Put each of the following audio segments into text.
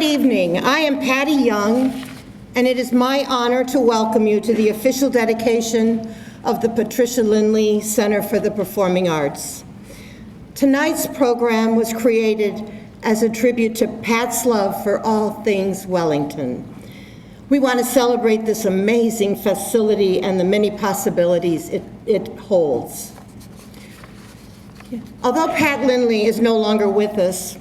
evening. I am Patty Young, and it is my honor to welcome you to the official dedication of the Patricia Lindley Center for the Performing Arts. Tonight's program was created as a tribute to Pat's love for all things Wellington. We want to celebrate this amazing facility and the many possibilities it holds. Although Pat Lindley is no longer with us,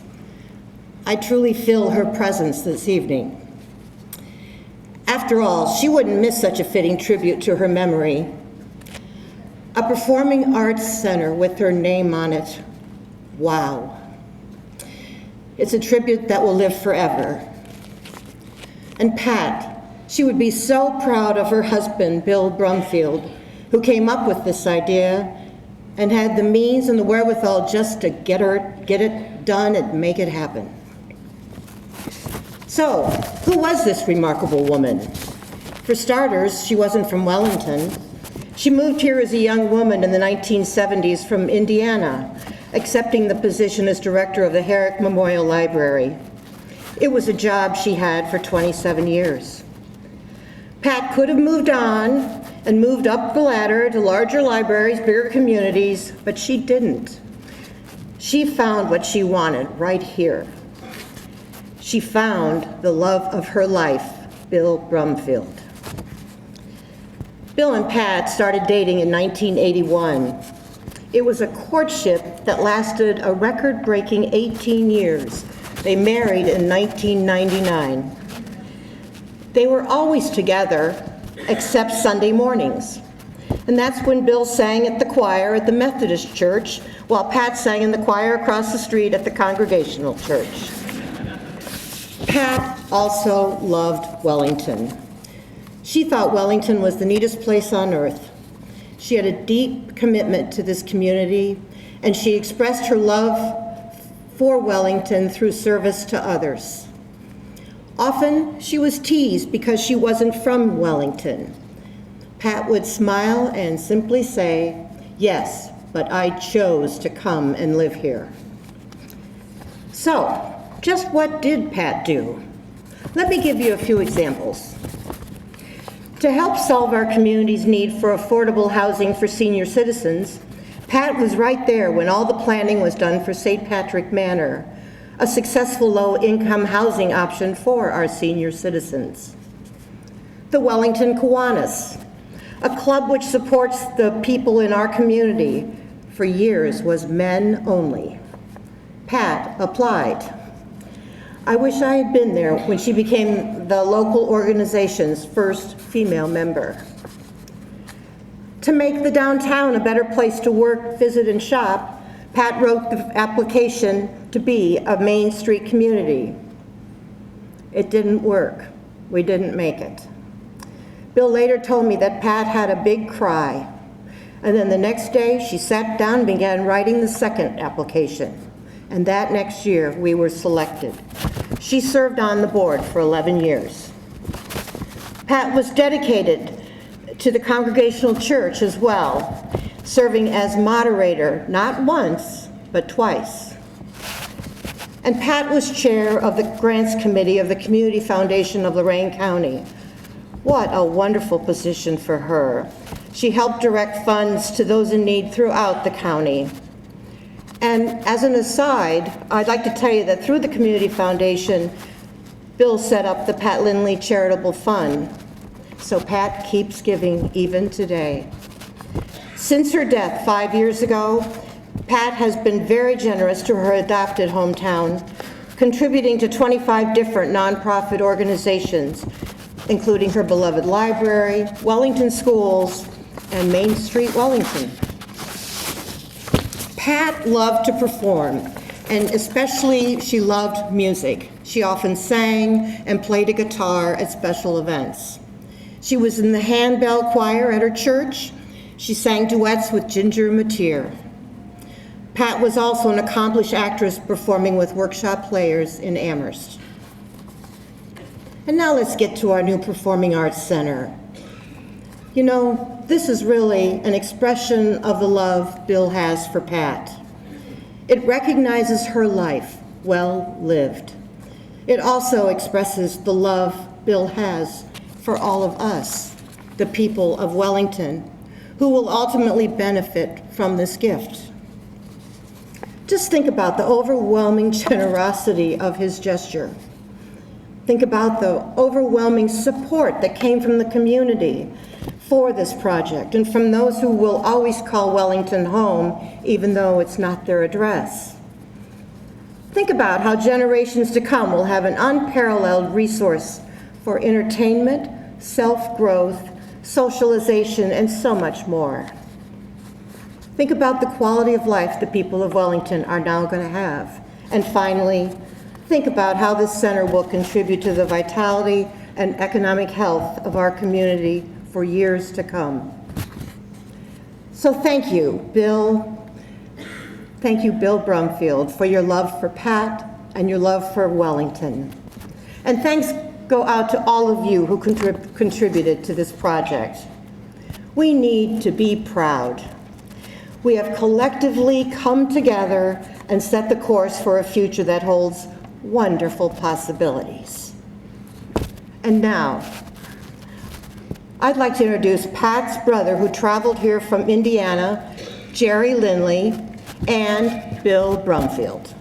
I truly feel her presence this evening. After all, she wouldn't miss such a fitting tribute to her memory. A performing arts center with her name on it. Wow. It's a tribute that will live forever. And Pat, she would be so proud of her husband, Bill Brumfield, who came up with this idea and had the means and the wherewithal just to get it done and make it happen. So, who was this remarkable woman? For starters, she wasn't from Wellington. She moved here as a young woman in the 1970s from Indiana, accepting the position as director of the Herrick Memorial Library. It was a job she had for 27 years. Pat could have moved on and moved up the ladder to larger libraries, bigger communities, but she didn't. She found what she wanted right here. She found the love of her life, Bill Brumfield. Bill and Pat started dating in 1981. It was a courtship that lasted a record-breaking 18 years. They married in 1999. They were always together, except Sunday mornings. And that's when Bill sang at the choir at the Methodist Church, while Pat sang in the choir across the street at the Congregational Church. Pat also loved Wellington. She thought Wellington was the neatest place on earth. She had a deep commitment to this community, and she expressed her love for Wellington through service to others. Often, she was teased because she wasn't from Wellington. Pat would smile and simply say, "Yes, but I chose to come and live here." So, just what did Pat do? Let me give you a few examples. To help solve our community's need for affordable housing for senior citizens, Pat was right there when all the planning was done for St. Patrick Manor, a successful low-income housing option for our senior citizens. The Wellington Kiwanis, a club which supports the people in our community, for years was men only. Pat applied. I wish I had been there when she became the local organization's first female member. To make the downtown a better place to work, visit, and shop, Pat wrote the application to be a Main Street community. It didn't work. We didn't make it. Bill later told me that Pat had a big cry, and then the next day she sat down and began writing the second application. And that next year, we were selected. She served on the board for 11 years. Pat was dedicated to the Congregational Church as well, serving as moderator not once, but twice. And Pat was chair of the Grants Committee of the Community Foundation of Lorain County. What a wonderful position for her. She helped direct funds to those in need throughout the county. And as an aside, I'd like to tell you that through the Community Foundation, Bill set up the Pat Lindley Charitable Fund. So Pat keeps giving even today. Since her death 5 years ago, Pat has been very generous to her adopted hometown, contributing to 25 different nonprofit organizations, including her beloved library, Wellington Schools, and Main Street Wellington. Pat loved to perform, and especially she loved music. She often sang and played a guitar at special events. She was in the handbell choir at her church. She sang duets with Ginger Mateer. Pat was also an accomplished actress performing with workshop players in Amherst. And now let's get to our new Performing Arts Center. You know, this is really an expression of the love Bill has for Pat. It recognizes her life well lived. It also expresses the love Bill has for all of us, the people of Wellington, who will ultimately benefit from this gift. Just think about the overwhelming generosity of his gesture. Think about the overwhelming support that came from the community for this project and from those who will always call Wellington home, even though it's not their address. Think about how generations to come will have an unparalleled resource for entertainment, self-growth, socialization, and so much more. Think about the quality of life the people of Wellington are now going to have. And finally, think about how this center will contribute to the vitality and economic health of our community for years to come. So thank you, Bill. Thank you, Bill Brumfield, for your love for Pat and your love for Wellington. And thanks go out to all of you who contributed to this project. We need to be proud. We have collectively come together and set the course for a future that holds wonderful possibilities. And now, I'd like to introduce Pat's brother who traveled here from Indiana, Jerry Lindley, and Bill Brumfield.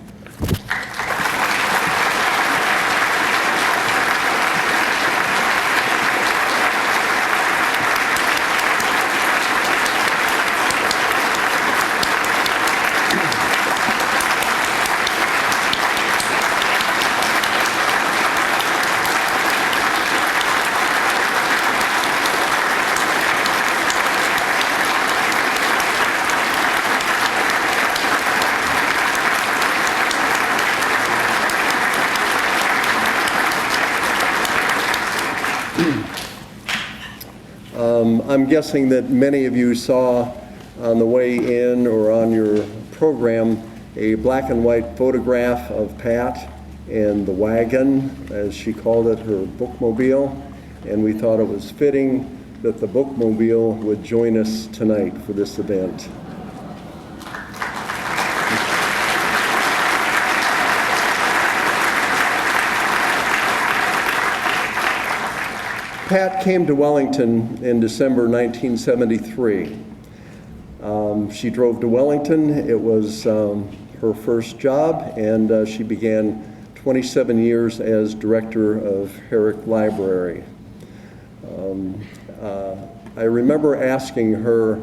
I'm guessing that many of you saw on the way in or on your program a black and white photograph of Pat and the wagon, as she called it, her bookmobile, and we thought it was fitting that the bookmobile would join us tonight for this event. Pat came to Wellington in December 1973. She drove to Wellington. It was her first job, and she began 27 years as director of Herrick Library. I remember asking her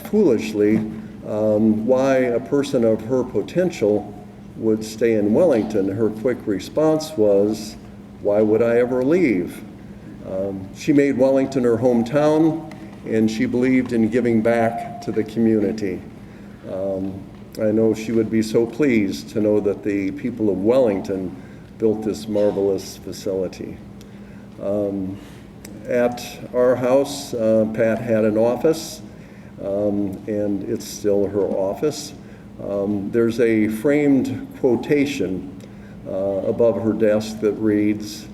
foolishly why a person of her potential would stay in Wellington. Her quick response was, "Why would I ever leave?" She made Wellington her hometown, and she believed in giving back to the community. I know she would be so pleased to know that the people of Wellington built this marvelous facility. At our house, Pat had an office, and it's still her office. There's a framed quotation above her desk that reads,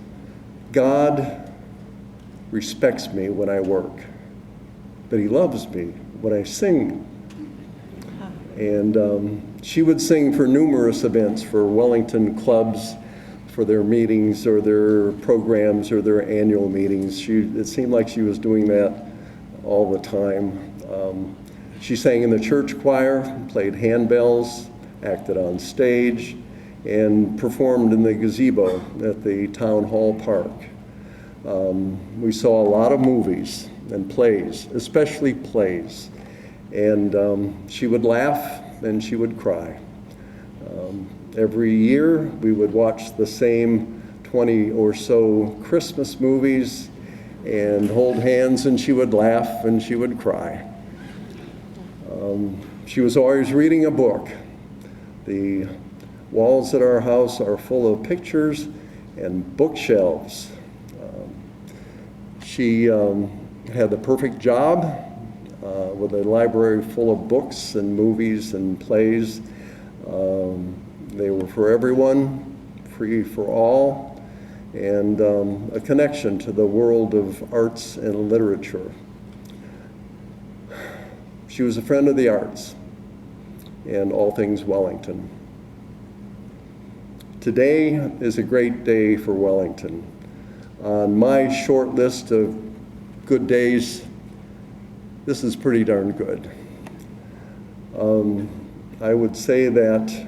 "God respects me when I work, but he loves me when I sing." And she would sing for numerous events, for Wellington clubs, for their meetings or their programs or their annual meetings. It seemed like she was doing that all the time. She sang in the church choir, played handbells, acted on stage, and performed in the gazebo at the town hall park. We saw a lot of movies and plays, especially plays, and she would laugh and she would cry. Every year we would watch the same 20 or so Christmas movies and hold hands, and she would laugh and she would cry. She was always reading a book. The walls at our house are full of pictures and bookshelves. She had the perfect job with a library full of books and movies and plays. They were for everyone, free for all, and a connection to the world of arts and literature. She was a friend of the arts and all things Wellington. Today is a great day for Wellington. On my short list of good days, this is pretty darn good. I would say that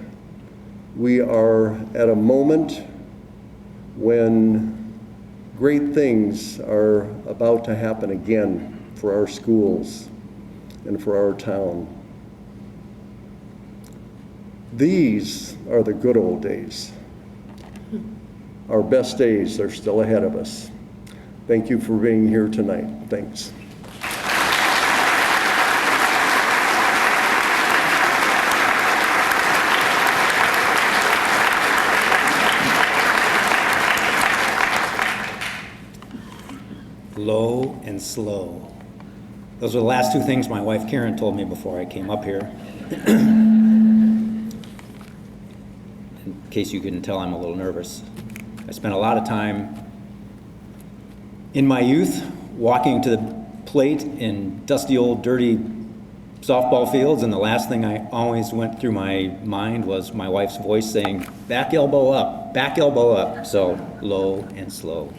we are at a moment when great things are about to happen again for our schools and for our town. These are the good old days. Our best days are still ahead of us. Thank you for being here tonight. Thanks. Low and slow. Those are the last two things my wife Karen told me before I came up here. In case you couldn't tell, I'm a little nervous. I spent a lot of time in my youth walking to the plate in dusty old dirty softball fields, and the last thing I always went through my mind was my wife's voice saying, back elbow up, so low and slow.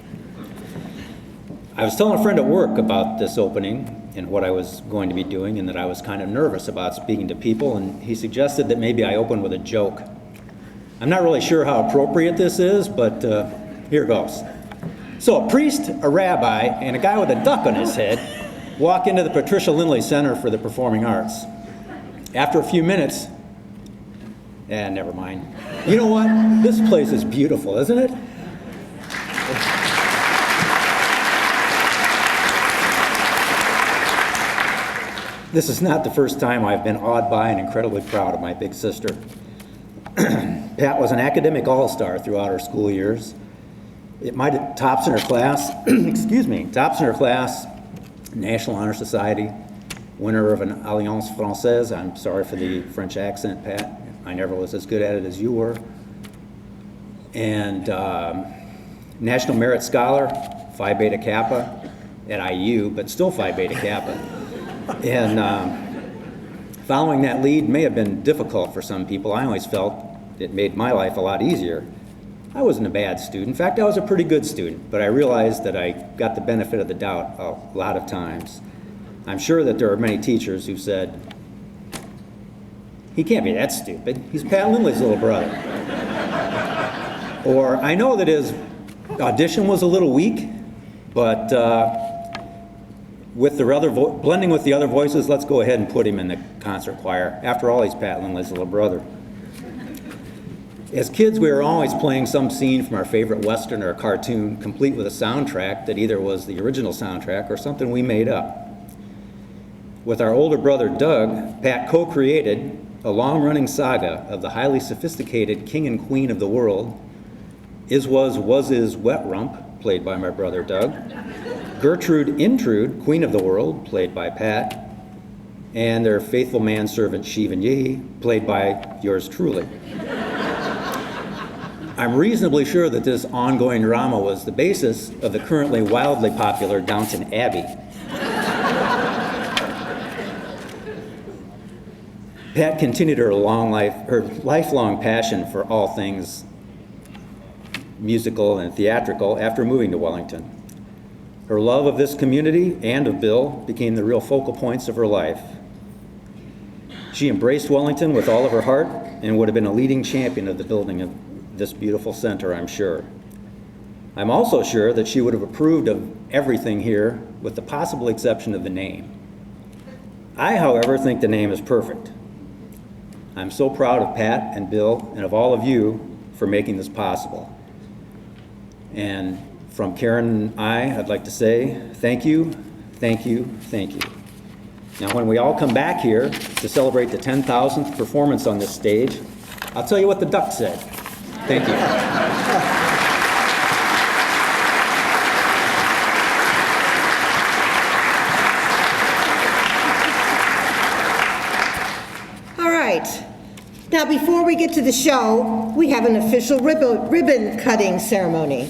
I was telling a friend at work about this opening and what I was going to be doing, and that I was kind of nervous about speaking to people, and he suggested that maybe I open with a joke. I'm not really sure how appropriate this is, but here goes. So a priest, a rabbi, and a guy with a duck on his head walk into the Patricia Lindley Center for the Performing Arts. After a few minutes, never mind. You know what? This place is beautiful, isn't it? This is not the first time I've been awed by and incredibly proud of my big sister. Pat was an academic all-star throughout her school years. Tops in her class, tops in her class, National Honor Society, winner of an Alliance Française. I'm sorry for the French accent, Pat. I never was as good at it as you were. And National Merit Scholar, Phi Beta Kappa at IU, but still Phi Beta Kappa. And following that lead may have been difficult for some people. I always felt it made my life a lot easier. I wasn't a bad student. In fact, I was a pretty good student, but I realized that I got the benefit of the doubt a lot of times. I'm sure that there are many teachers who said, he can't be that stupid. He's Pat Lindley's little brother. Or, I know that his audition was a little weak, but with the other blending with the other voices, let's go ahead and put him in the concert choir. After all, he's Pat Lindley's little brother. As kids, we were always playing some scene from our favorite Western or cartoon, complete with a soundtrack that either was the original soundtrack or something we made up. With our older brother, Doug, Pat co-created a long-running saga of the highly sophisticated king and queen of the world, is Wet Rump, played by my brother, Doug, Gertrude Intrude, queen of the world, played by Pat, and their faithful manservant, Shivani, played by yours truly. I'm reasonably sure that this ongoing drama was the basis of the currently wildly popular Downton Abbey. Pat continued her lifelong passion for all things musical and theatrical after moving to Wellington. Her love of this community and of Bill became the real focal points of her life. She embraced Wellington with all of her heart and would have been a leading champion of the building of this beautiful center, I'm sure. I'm also sure that she would have approved of everything here with the possible exception of the name. I, however, think the name is perfect. I'm so proud of Pat and Bill and of all of you for making this possible. And from Karen and I'd like to say thank you, thank you, thank you. Now, when we all come back here to celebrate the 10,000th performance on this stage, I'll tell you what the duck said. Thank you. All right. Now, before we get to the show, we have an official ribbon cutting ceremony.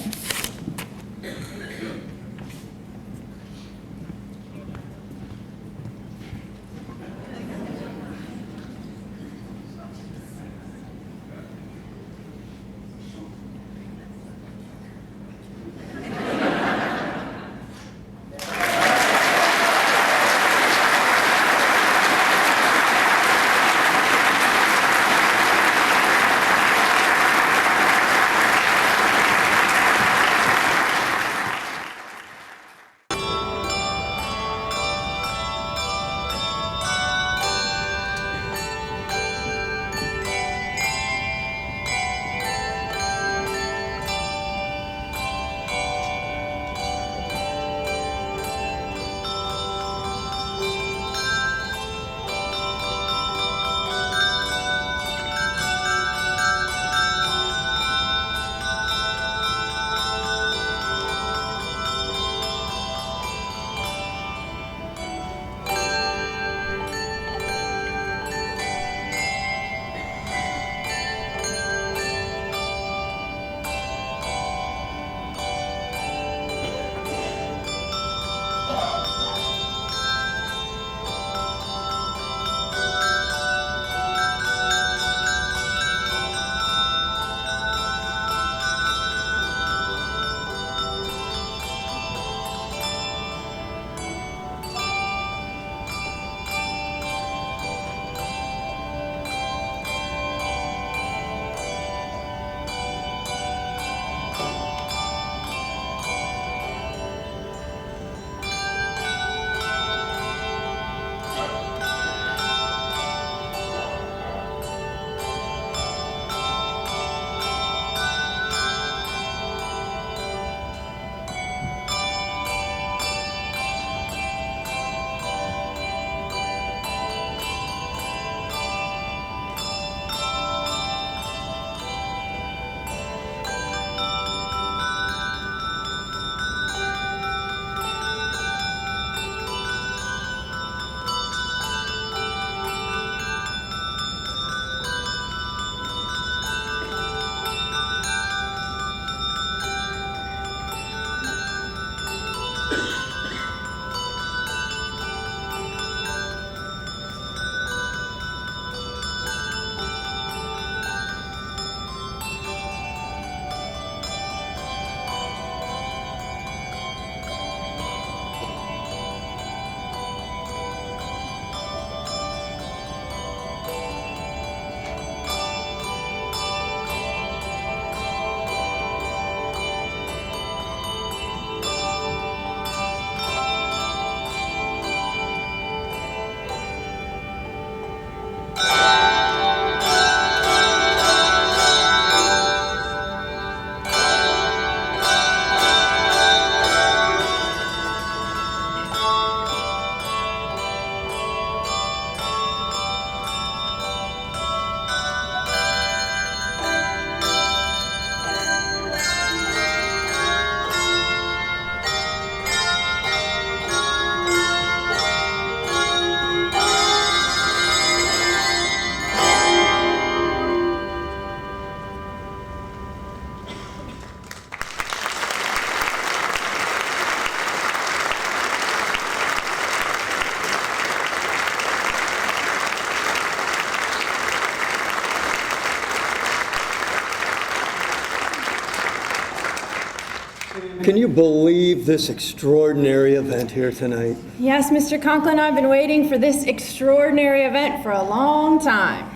can you believe this extraordinary event here tonight? Yes, Mr. Conklin, I've been waiting for this extraordinary event for a long time.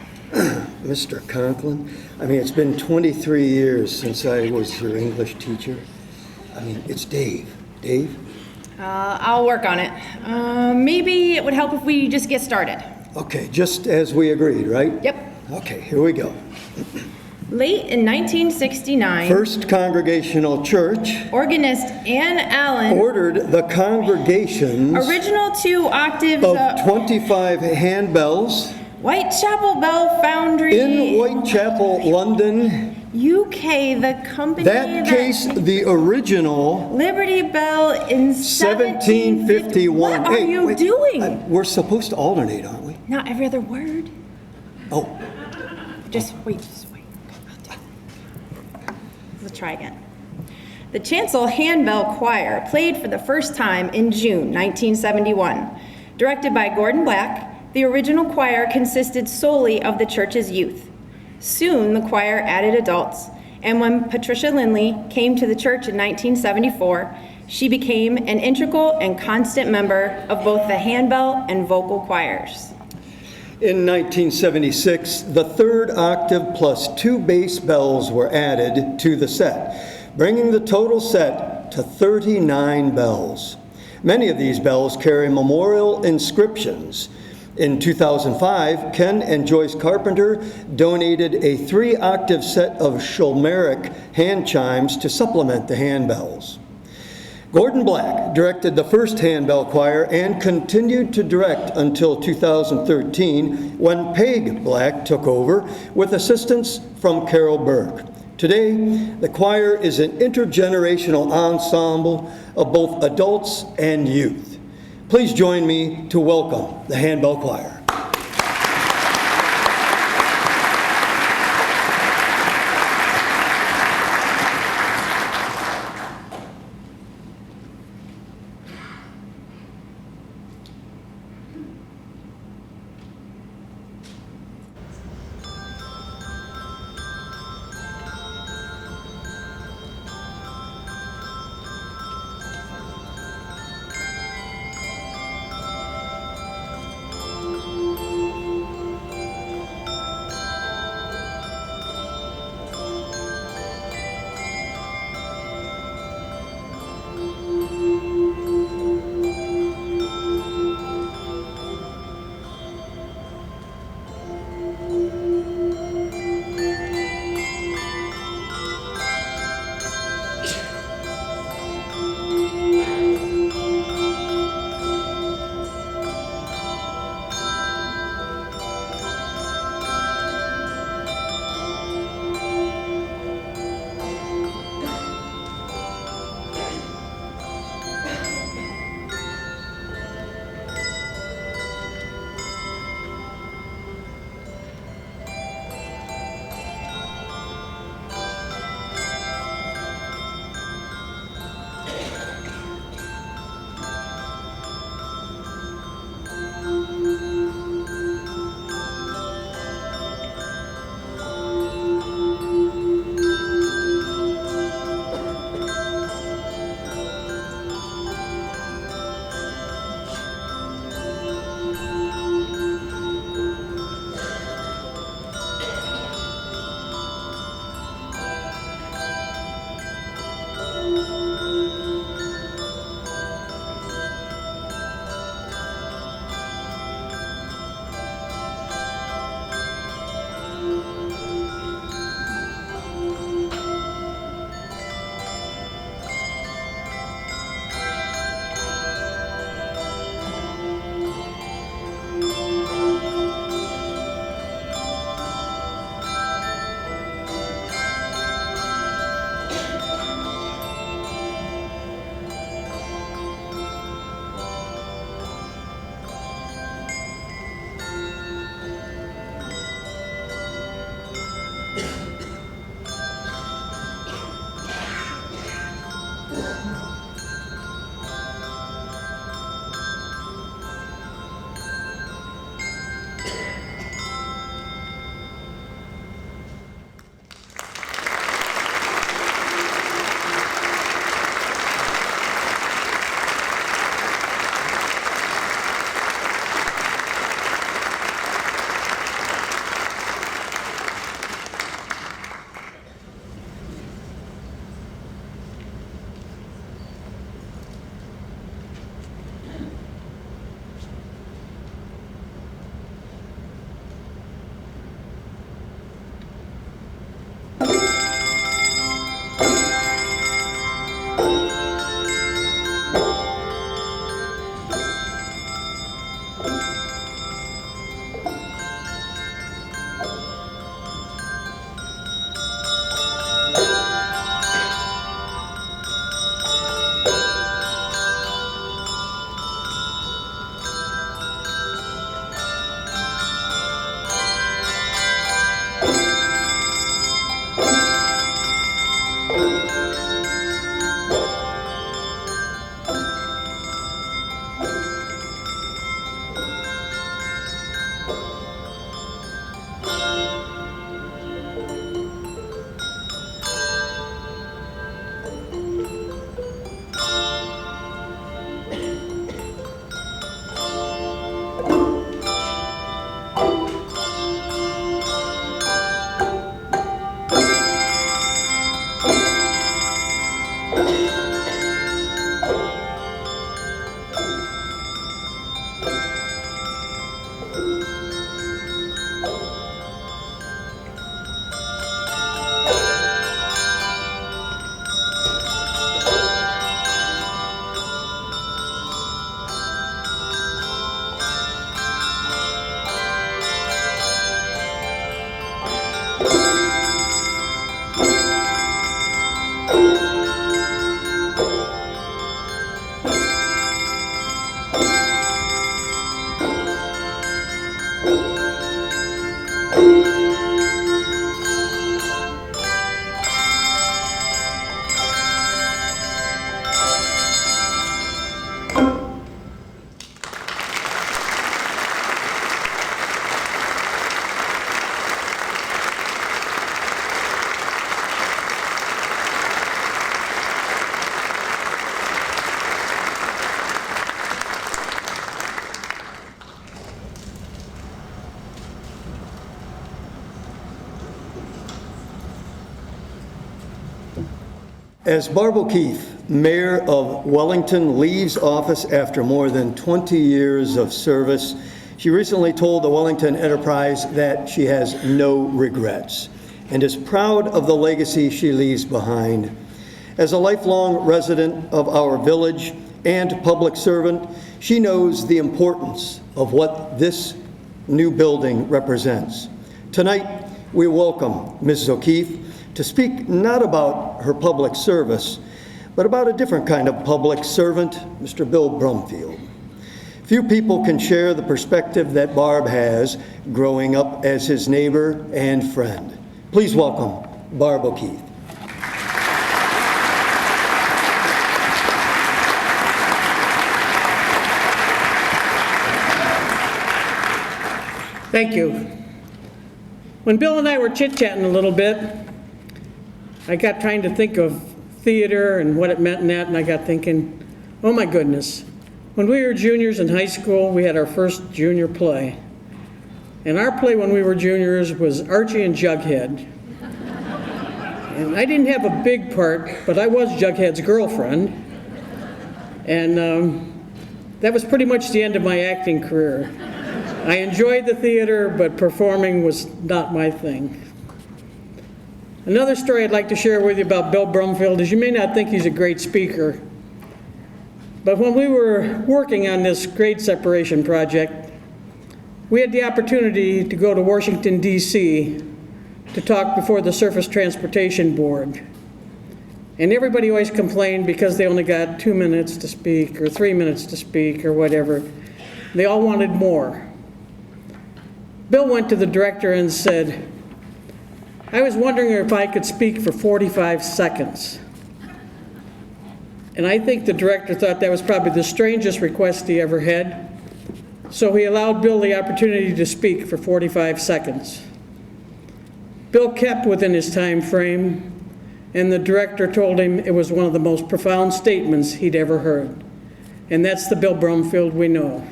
Mr. Conklin, I mean, it's been 23 years since I was your English teacher. I mean, it's Dave. Dave? I'll work on it. Maybe it would help if we just get started. Okay, just as we agreed, right? Yep. Okay, here we go. Late in 1969, First Congregational Church organist Ann Allen, ordered the congregations original 2 octaves of 25 handbells Whitechapel Bell Foundry in Whitechapel, London. UK, the company That case, the original Liberty Bell in 1751. What are Hey, you wait, doing? we're supposed to alternate, aren't we? Not every other word. Oh, Just wait. Okay, I'll do it. Let's try again. The Chancel Handbell Choir played for the first time in June 1971. Directed by Gordon Black, the original choir consisted solely of the church's youth. Soon, the choir added adults, and when Patricia Lindley came to the church in 1974, she became an integral and constant member of both the handbell and vocal choirs. in 1976, the 3rd octave plus 2 bass bells were added to the set, bringing the total set to 39 bells. Many of these bells carry memorial inscriptions. In 2005, Ken and Joyce Carpenter donated a 3-octave set of Schlenbaker hand chimes to supplement the handbells. Gordon Black directed the first handbell choir and continued to direct until 2013 when Peg Black took over with assistance from Carol Burke. Today, the choir is an intergenerational ensemble of both adults and youth. Please join me to welcome the handbell choir. As Barb O'Keefe, Mayor of Wellington, leaves office after more than 20 years of service, she recently told the Wellington Enterprise that she has no regrets and is proud of the legacy she leaves behind. As a lifelong resident of our village and public servant, she knows the importance of what this new building represents. Tonight, we welcome Mrs. O'Keefe to speak not about her public service, but about a different kind of public servant, Mr. Bill Brumfield. Few people can share the perspective that Barb has growing up as his neighbor and friend. Please welcome Barb O'Keefe. Thank you. When Bill and I were chit-chatting a little bit, I got trying to think of theater and what it meant in that, and I got thinking, oh my goodness, when we were juniors in high school, we had our first junior play. And our play when we were juniors was Archie and Jughead. And I didn't have a big part, but I was Jughead's girlfriend. And that was pretty much the end of my acting career. I enjoyed the theater, but performing was not my thing. Another story I'd like to share with you about Bill Brumfield is you may not think he's a great speaker, but when we were working on this grade separation project, we had the opportunity to go to Washington, D.C. to talk before the Surface Transportation Board. And everybody always complained because they only got 2 minutes to speak or 3 minutes to speak or whatever. They all wanted more. Bill went to the director and said, I was wondering if I could speak for 45 seconds. And I think the director thought that was probably the strangest request he ever had. So he allowed Bill the opportunity to speak for 45 seconds. Bill kept within his time frame, and the director told him it was one of the most profound statements he'd ever heard. And that's the Bill Brumfield we know.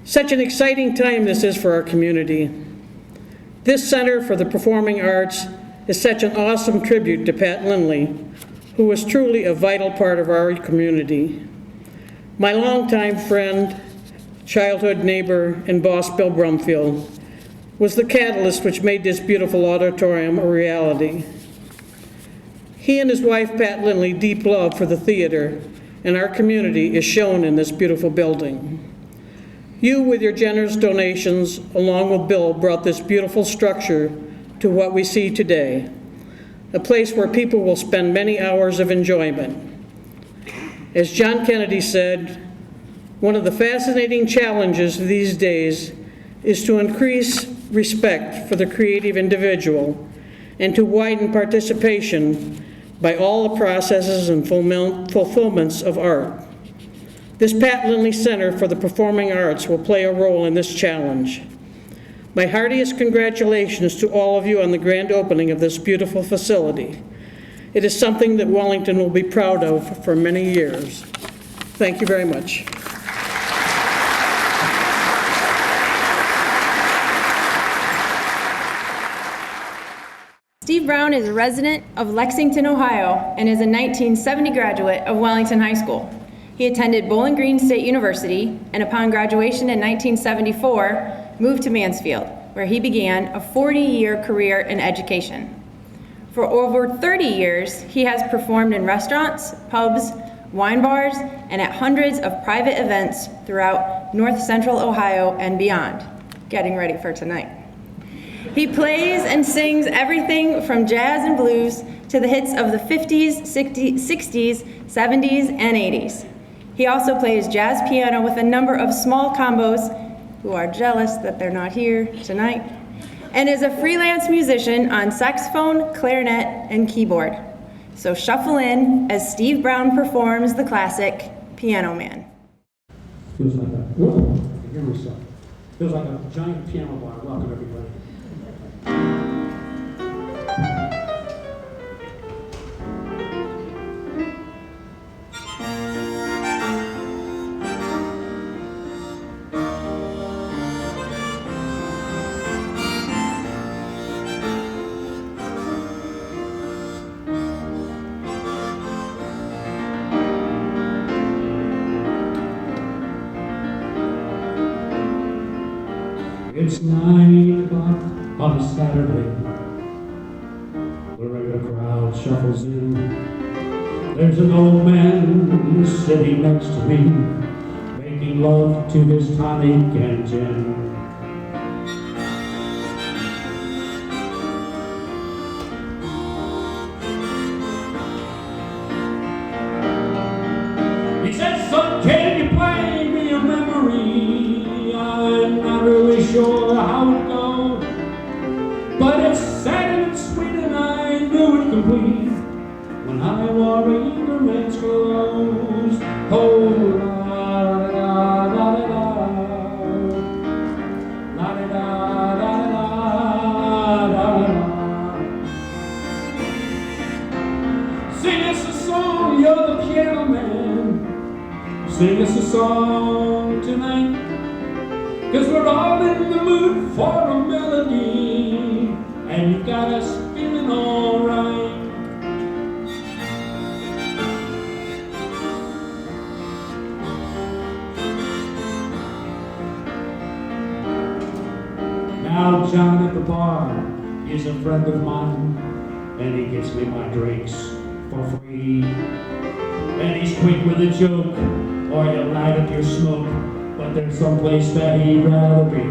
Such an exciting time this is for our community. This Center for the Performing Arts is such an awesome tribute to Pat Lindley, who was truly a vital part of our community. My longtime friend, childhood neighbor, and boss, Bill Brumfield, was the catalyst which made this beautiful auditorium a reality. He and his wife, Pat Lindley, deep love for the theater and our community is shown in this beautiful building. You, with your generous donations, along with Bill, brought this beautiful structure to what we see today, a place where people will spend many hours of enjoyment. As John Kennedy said, one of the fascinating challenges these days is to increase respect for the creative individual and to widen participation by all the processes and fulfillments of art. This Pat Lindley Center for the Performing Arts will play a role in this challenge. My heartiest congratulations to all of you on the grand opening of this beautiful facility. It is something that Wellington will be proud of for many years. Thank you very much. Steve Brown is a resident of Lexington, Ohio, and is a 1970 graduate of Wellington High School. He attended Bowling Green State University, and upon graduation in 1974, moved to Mansfield, where he began a 40-year career in education. For over 30 years, he has performed in restaurants, pubs, wine bars, and at hundreds of private events throughout North Central Ohio and beyond. Getting ready for tonight. He plays and sings everything from jazz and blues to the hits of the 50s, 60s, 70s, and 80s. He also plays jazz piano with a number of small combos, who are jealous that they're not here tonight, and is a freelance musician on saxophone, clarinet, and keyboard. So shuffle in as Steve Brown performs the classic Piano Man. Feels like a, whoa, I can hear myself. Feels like a giant piano bar. Welcome, everybody. It's 9 o'clock on a Saturday. The regular crowd shuffles in. There's an old man sitting next to me, making love to his tonic and gin. He says, "Son, can you play me a memory? I'm not really sure how it goes, but it's sad and it's sweet and I knew it complete when I wore a younger man's clothes. Oh, la da da da da la da da da da da. Sing us a song, you're the piano man. Sing us a song tonight, 'cause we're all in the mood for a melody, and you got us feeling alright." Now John at the bar is a friend of mine, and he gets me my drinks for free. And he's quick with a joke, or he'll light up your smoke, but there's some place that he'd rather be.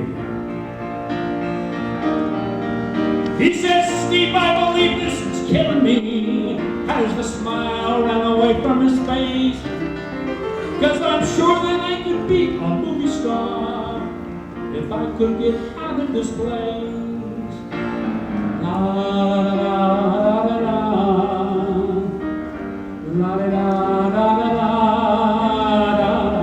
He says, "Steve, I believe this is killing me," as the smile ran away from his face, "'cause I'm sure that I could be a movie star if I could get out of this place." La da da da da la da da da da da.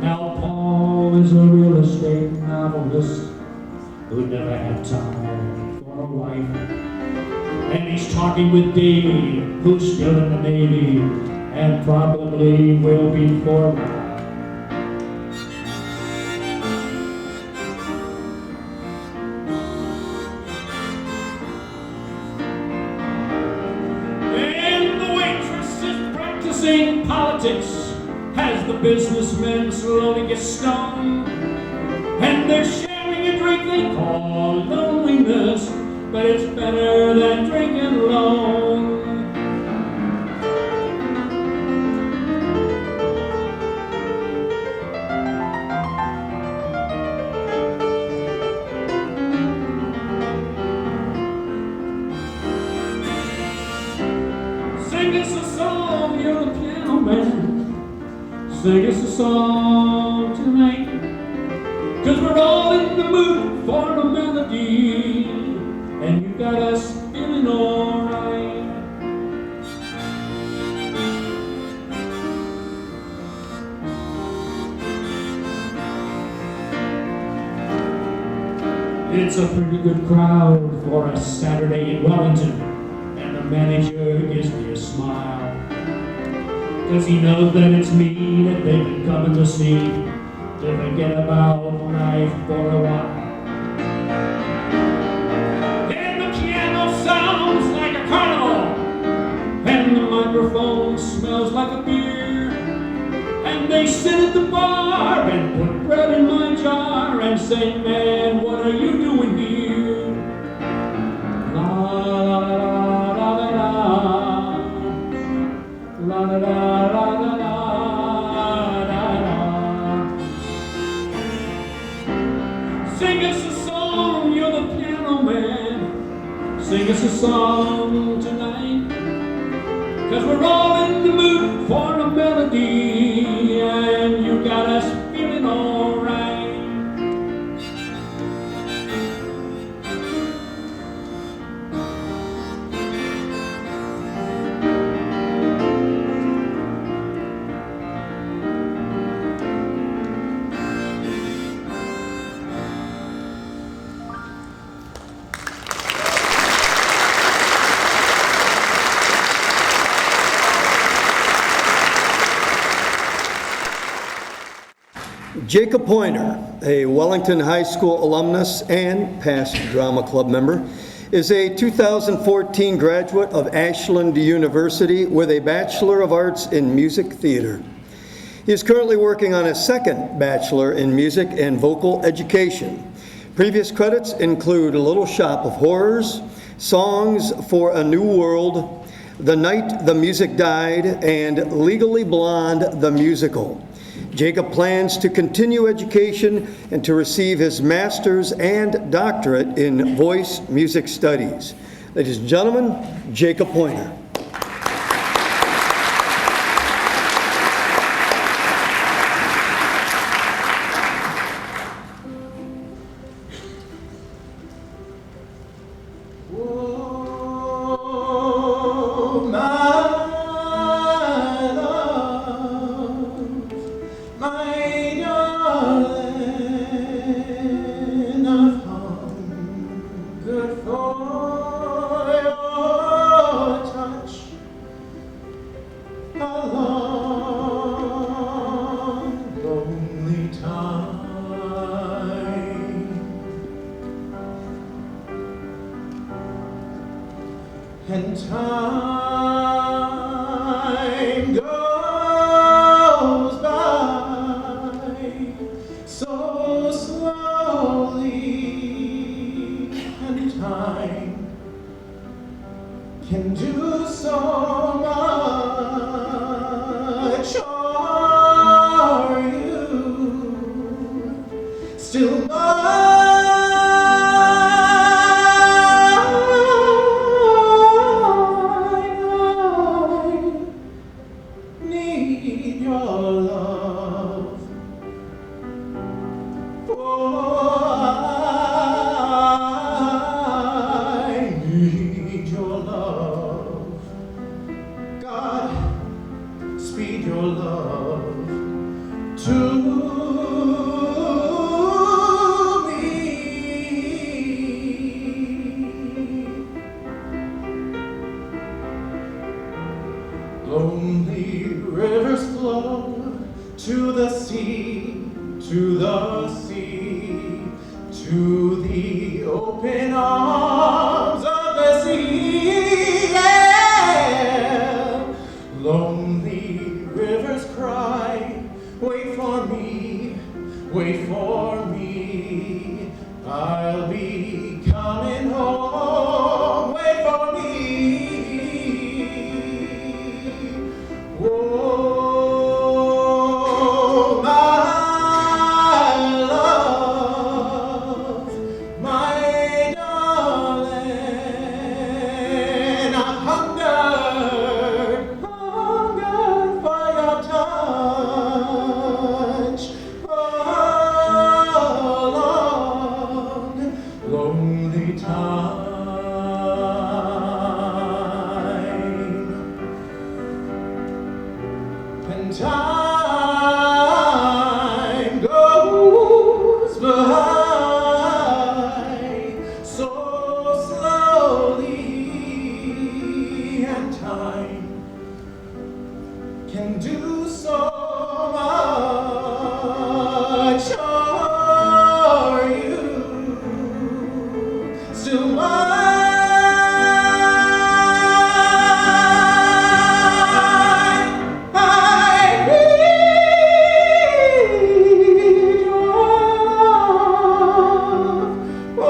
Now Paul is a real estate novelist who never had time for a wife, and he's talking with Dave, who's still in the Navy and probably will be for life. Politics as the businessmen slowly get stoned, and they're sharing a drink they call loneliness, but it's better than drinking alone. Sing us a song, you're the piano man. Sing us a song tonight, 'cause we're all in the mood for a melody, and you got us feeling alright. It's a pretty good crowd for a Saturday in Wellington, and the manager gives me a smile, 'cause he knows that it's me that they've been coming to see, to forget about life for a while. And the piano sounds like a carnival, and the microphone smells like a beer, and they sit at the bar and put bread in my jar and say, "Man, what are you doing here?" La la la la la la la la la la la. Sing us a song, you're the piano man. Sing us a song tonight, 'cause we're all in the mood for a melody, and you got us feeling alright. Jacob Pointer, a Wellington High School alumnus and past drama club member, is a 2014 graduate of Ashland University with a Bachelor of Arts in Music Theater. He is currently working on his second Bachelor in Music and Vocal Education. Previous credits include Little Shop of Horrors, Songs for a New World, The Night the Music Died, and Legally Blonde, the Musical. Jacob plans to continue education and to receive his master's and doctorate in voice music studies. Ladies and gentlemen, Jacob Pointer. And time goes by so slowly, and time can do so much. Are you still mine? Speed your love to me. Lonely rivers flow to the sea, to the sea, to the open arms of the sea. Yeah. Lonely rivers cry, wait for me, wait for me. I'll be coming home, wait for me. Oh, my love, my darling, I've hungered for your touch for a long, lonely time. And time goes by so slowly, and time can do so much. Are you still mine? I need your love. Oh,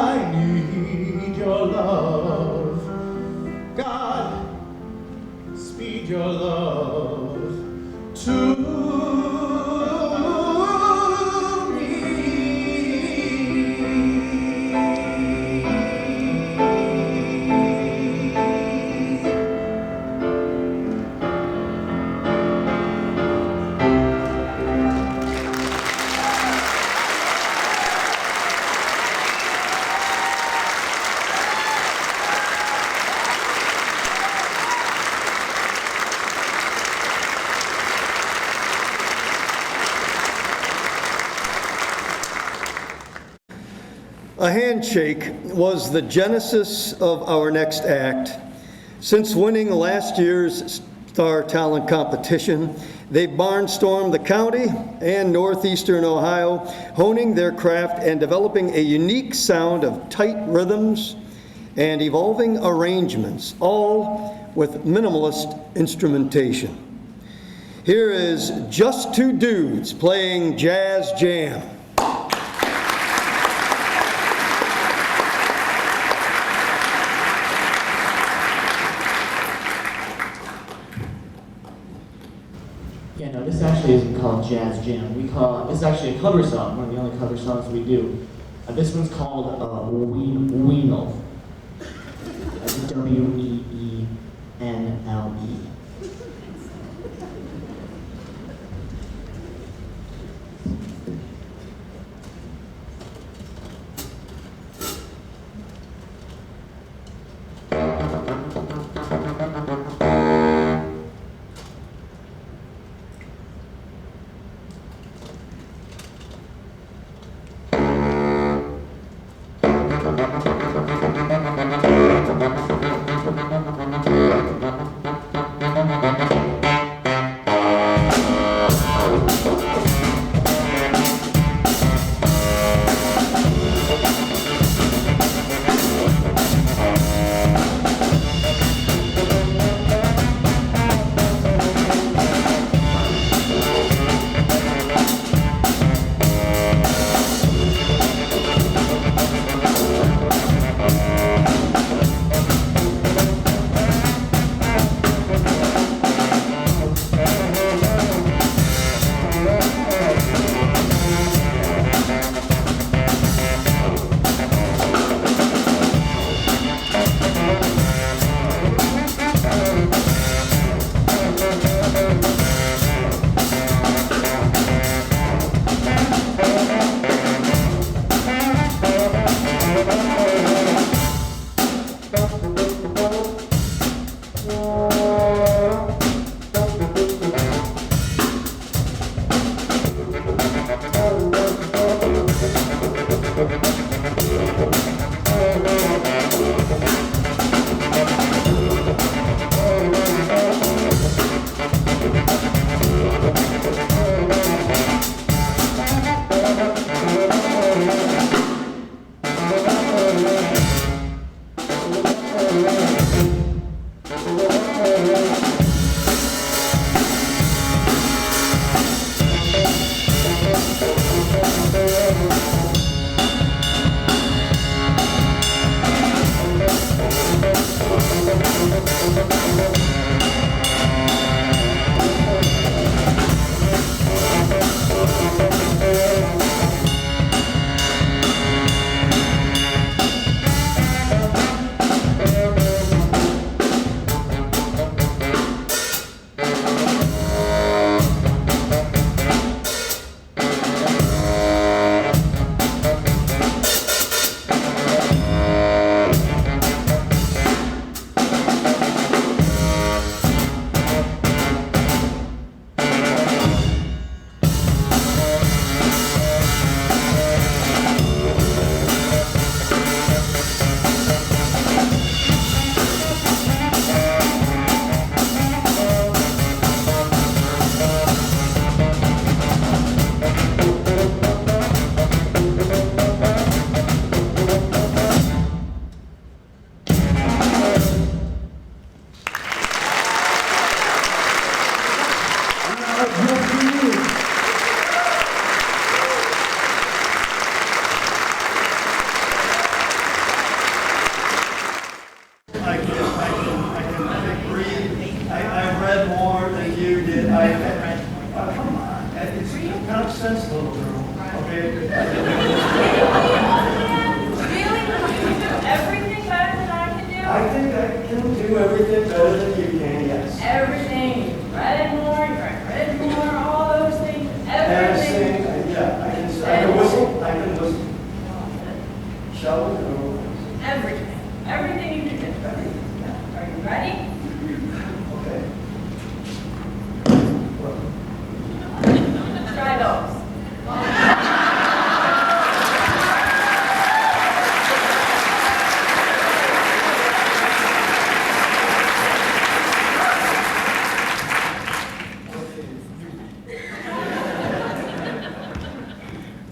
I need your love. God, speed your love to me. A handshake was the genesis of our next act. Since winning last year's Star Talent competition, they've barnstormed the county and northeastern Ohio, honing their craft and developing a unique sound of tight rhythms and evolving arrangements, all with minimalist instrumentation. Here is Just Two Dudes playing Jazz Jam. Yeah, no, this actually isn't called Jazz Jam. This is actually a cover song, one of the only cover songs we do. This one's called Weenel. That's W-E-E-N-L-E.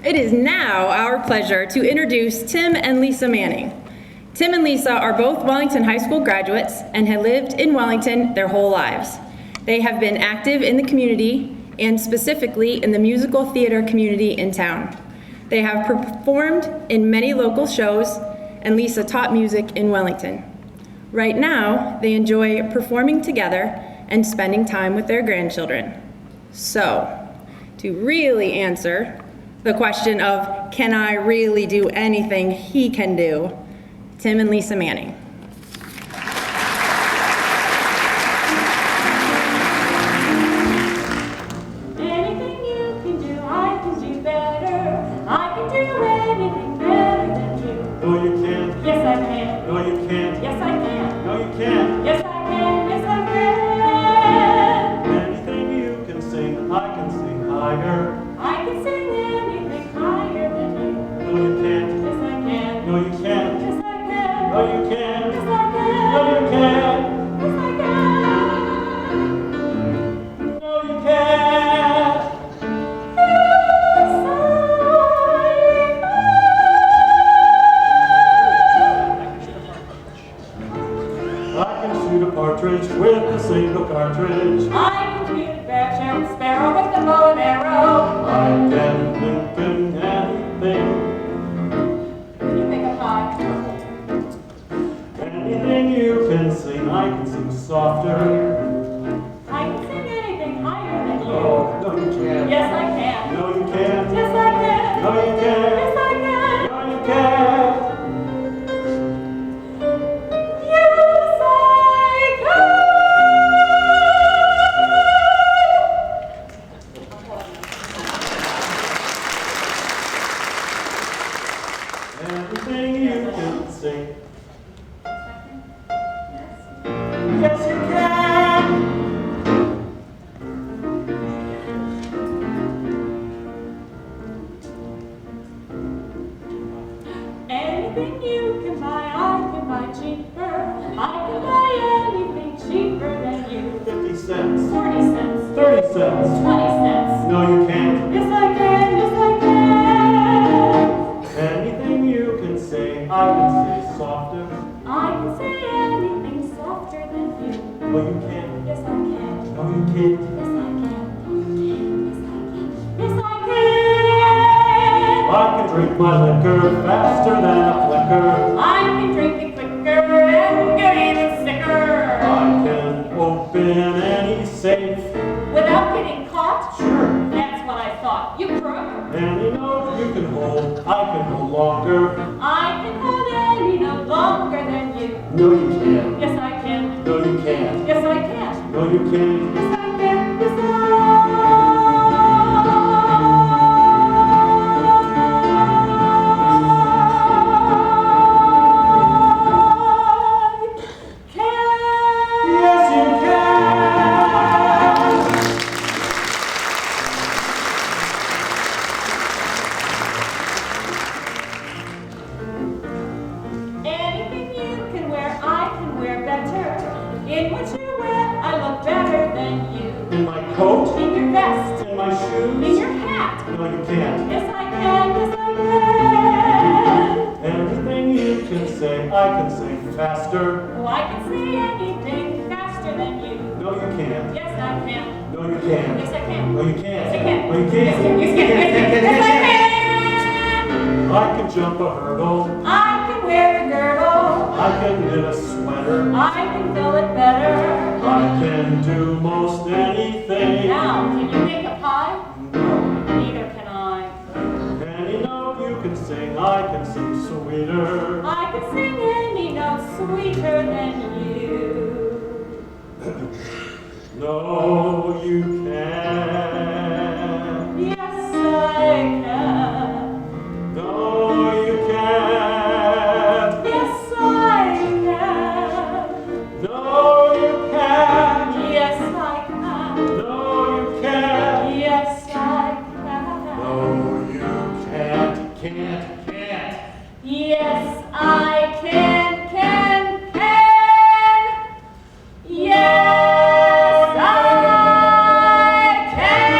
It is now our pleasure to introduce Tim and Lisa Manning. Tim and Lisa are both Wellington High School graduates and have lived in Wellington their whole lives. They have been active in the community and specifically in the musical theater community in town. They have performed in many local shows, and Lisa taught music in Wellington. Right now, they enjoy performing together and spending time with their grandchildren. So, to really answer the question of, can I really do anything he can do? Tim and Lisa Manning. Anything you can do, I can do better. I can do anything better than you. No, you can't. Yes, I can. No, you can't. Yes, I can. No, you can't. Yes, I can. Yes, I can. Anything you can sing, I can sing higher. I can sing anything higher than you. No, you can't. Yes, I can. No, you can't. Yes, I can. No, you can't. Yes, I can. No, you can't. Yes, I can. No, you can't. I can shoot a partridge with a single cartridge. I can shoot a bear, sparrow with the bow and arrow. I can think in anything. Can you make a pie? Anything you can sing, I can sing softer. I can sing anything higher than you. Oh, no, you can't. Yes, I can. No, you can't. Yes, I can. No, you can't. Yes, I can. No, you can't. Yes, I Anything you can sing. Yes, you can. Anything you can buy, I can buy cheaper. I can buy anything cheaper than you. 50 cents. 40 cents. 30 cents. 20 cents. No, you can't. Yes, I can. Yes, I can. Anything you can say, I can say softer. I can say anything softer than you. No, you can't. Yes, I can. No, you can't. Yes, I can. Yes, I can. Yes, I I can drink my liquor faster than a flicker. can. I can drink it quicker and get even sicker. I can open any safe. Without getting caught? Sure. That's what I thought. You crook. Any note you can hold, I can hold longer. I can hold any no longer than you. No, you can't. Yes, I can. No, you can't. Yes, I can. No, you can't. Yes, I can. Yes, I can. Yes, you can. Anything you can wear, I can wear better. In what you wear, I look better than you. In my coat, In your vest, in my in shoes. your hat. No, you can't. Yes, I can. Yes, I can. Anything you can say, I can say faster. Oh, I can say anything faster than you. No, you can't. Yes, I can. No, you can't. Yes, I can. No, you can't. Yes, I can. No, you Yes, can't. yes, yes, yes, yes, I can. I can jump a hurdle. I can wear a girdle. I can knit a sweater. I can fill it better. I can do most anything. Now, can you make a pie? No. Neither can I. Any note you can sing, I can sing sweeter. I can sing any note sweeter than you. No, you can't. Yes, I can. No, you can't. Yes, I can. No, you can't. Yes, I can. No, you can't. Yes, I can. No, you can't. Yes, I can. Yes, I can.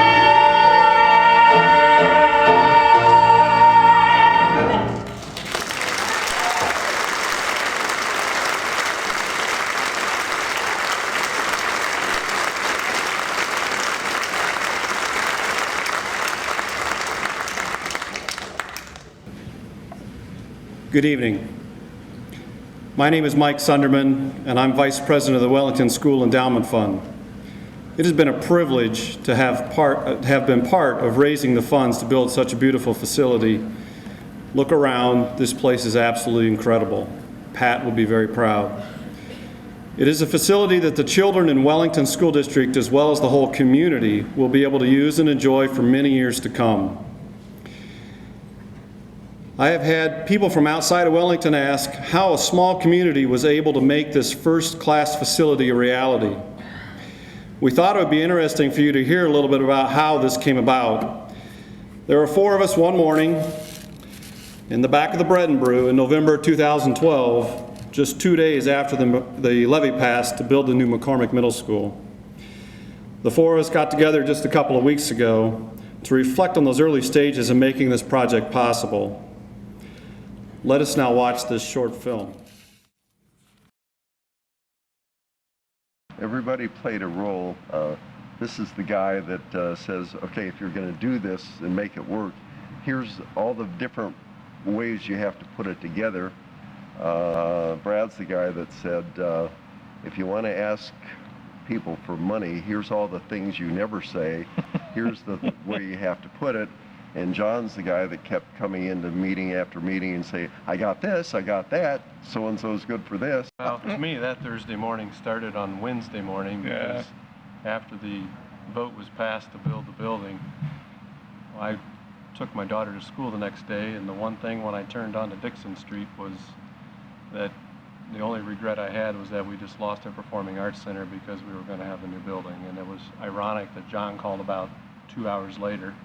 Good evening. My name is Mike Sunderman, and I'm Vice President of the Wellington School Endowment Fund. It has been a privilege to have been part of raising the funds to build such a beautiful facility. Look around, this place is absolutely incredible. Pat will be very proud. It is a facility that the children in Wellington School District, as well as the whole community, will be able to use and enjoy for many years to come. I have had people from outside of Wellington ask how a small community was able to make this first-class facility a reality. We thought it would be interesting for you to hear a little bit about how this came about. There were 4 of us one morning in the back of the Bread and Brew in November 2012, just 2 days after the levy passed to build the new McCormick Middle School. The 4 of us got together just a couple of weeks ago to reflect on those early stages of making this project possible. Let us now watch this short film. Everybody played a role. This is the guy that says, okay, if you're going to do this and make it work, here's all the different ways you have to put it together. Brad's the guy that said, if you want to ask people for money, here's all the things you never say. Here's the way you have to put it. And John's the guy that kept coming into meeting after meeting and say, I got this, I got that, so-and-so's good for this. Well, to me, that Thursday morning started on Wednesday morning because after the vote was passed to build the building, I took my daughter to school the next day, and the one thing when I turned onto Dixon Street was that the only regret I had was that we just lost our Performing Arts Center because we were going to have the new building. And it was ironic that John called about 2 hours later.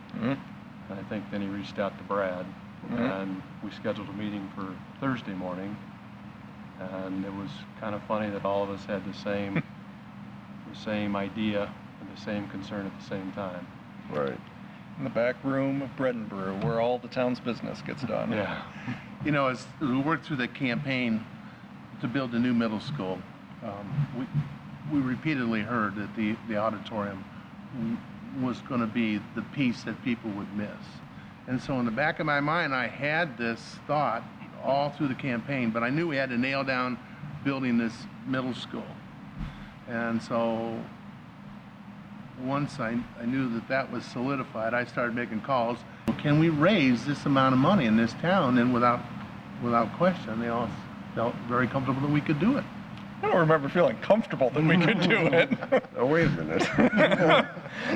And I think then he reached out to Brad, and we scheduled a meeting for Thursday morning. And it was kind of funny that all of us had the same idea and the same concern at the same time. Right. In the back room of Bread and Brew, where all the town's business gets done. Yeah. You know, as we worked through the campaign to build the new middle school, we repeatedly heard that the auditorium was going to be the piece that people would miss. And so in the back of my mind, I had this thought all through the campaign, but I knew we had to nail down building this middle school. And so once I knew that that was solidified, I started making calls. Can we raise this amount of money in this town? And without question, they all felt very comfortable that we could do it. I don't remember feeling comfortable that we could do it. Oh, wait a minute.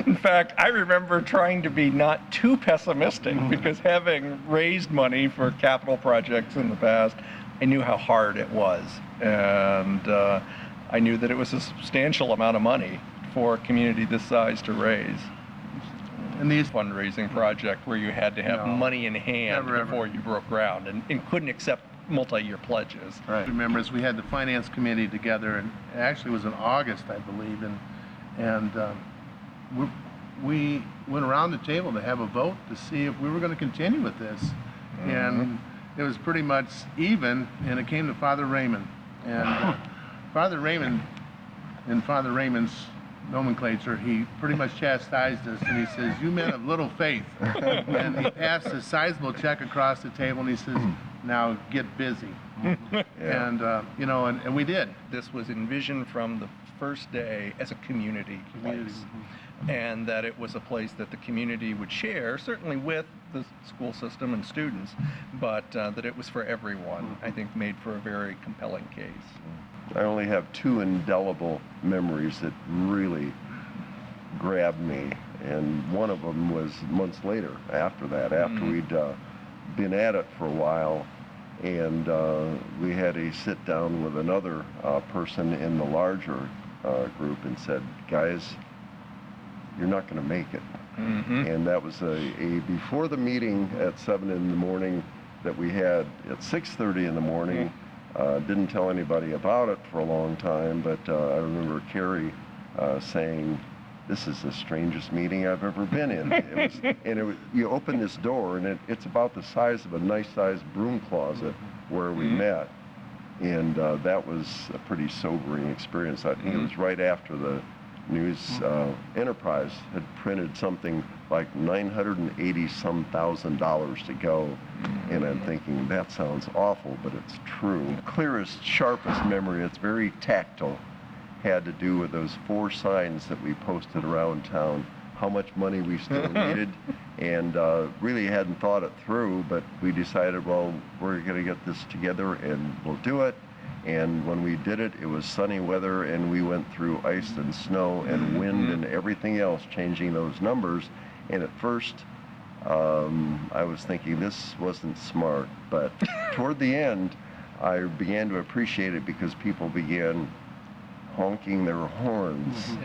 In fact, I remember trying to be not too pessimistic because having raised money for capital projects in the past, I knew how hard it was. And I knew that it was a substantial amount of money for a community this size to raise. And these fundraising project where you had to have money in hand before you broke ground and couldn't accept multi-year pledges. Right. Remember, as we had the finance committee together, and it actually was in August, I believe, and we went around the table to have a vote to see if we were going to continue with this. And it was pretty much even, and it came to Father Raymond. And Father Raymond, in Father Raymond's nomenclature, he pretty much chastised us, and he says, you men of little faith. And he passed a sizable check across the table, and he says, now get busy. And you know, and we did. This was envisioned from the first day as a community place, and that it was a place that the community would share, certainly with the school system and students, but that it was for everyone. I think made for a very compelling case. I only have 2 indelible memories that really grabbed me, and one of them was months later after that, after we'd been at it for a while, and we had a sit down with another person in the larger group and said, guys, you're not going to make it. And that was a before the meeting at 7 in the morning that we had at 6:30 in the morning. Didn't tell anybody about it for a long time, but I remember Carrie saying, this is the strangest meeting I've ever been in. You open this door, and it's about the size of a nice-sized broom closet where we met. And that was a pretty sobering experience. I think it was right after the News Enterprise had printed something like $980-some thousand to go. And I'm thinking, that sounds awful, but it's true. Clearest, sharpest memory, it's very tactile, had to do with those 4 signs that we posted around town, how much money we still needed, and really hadn't thought it through, but we decided, well, we're going to get this together and we'll do it. And when we did it, it was sunny weather, and we went through ice and snow and wind and everything else, changing those numbers. And at first, I was thinking this wasn't smart, but toward the end, I began to appreciate it because people began honking their horns,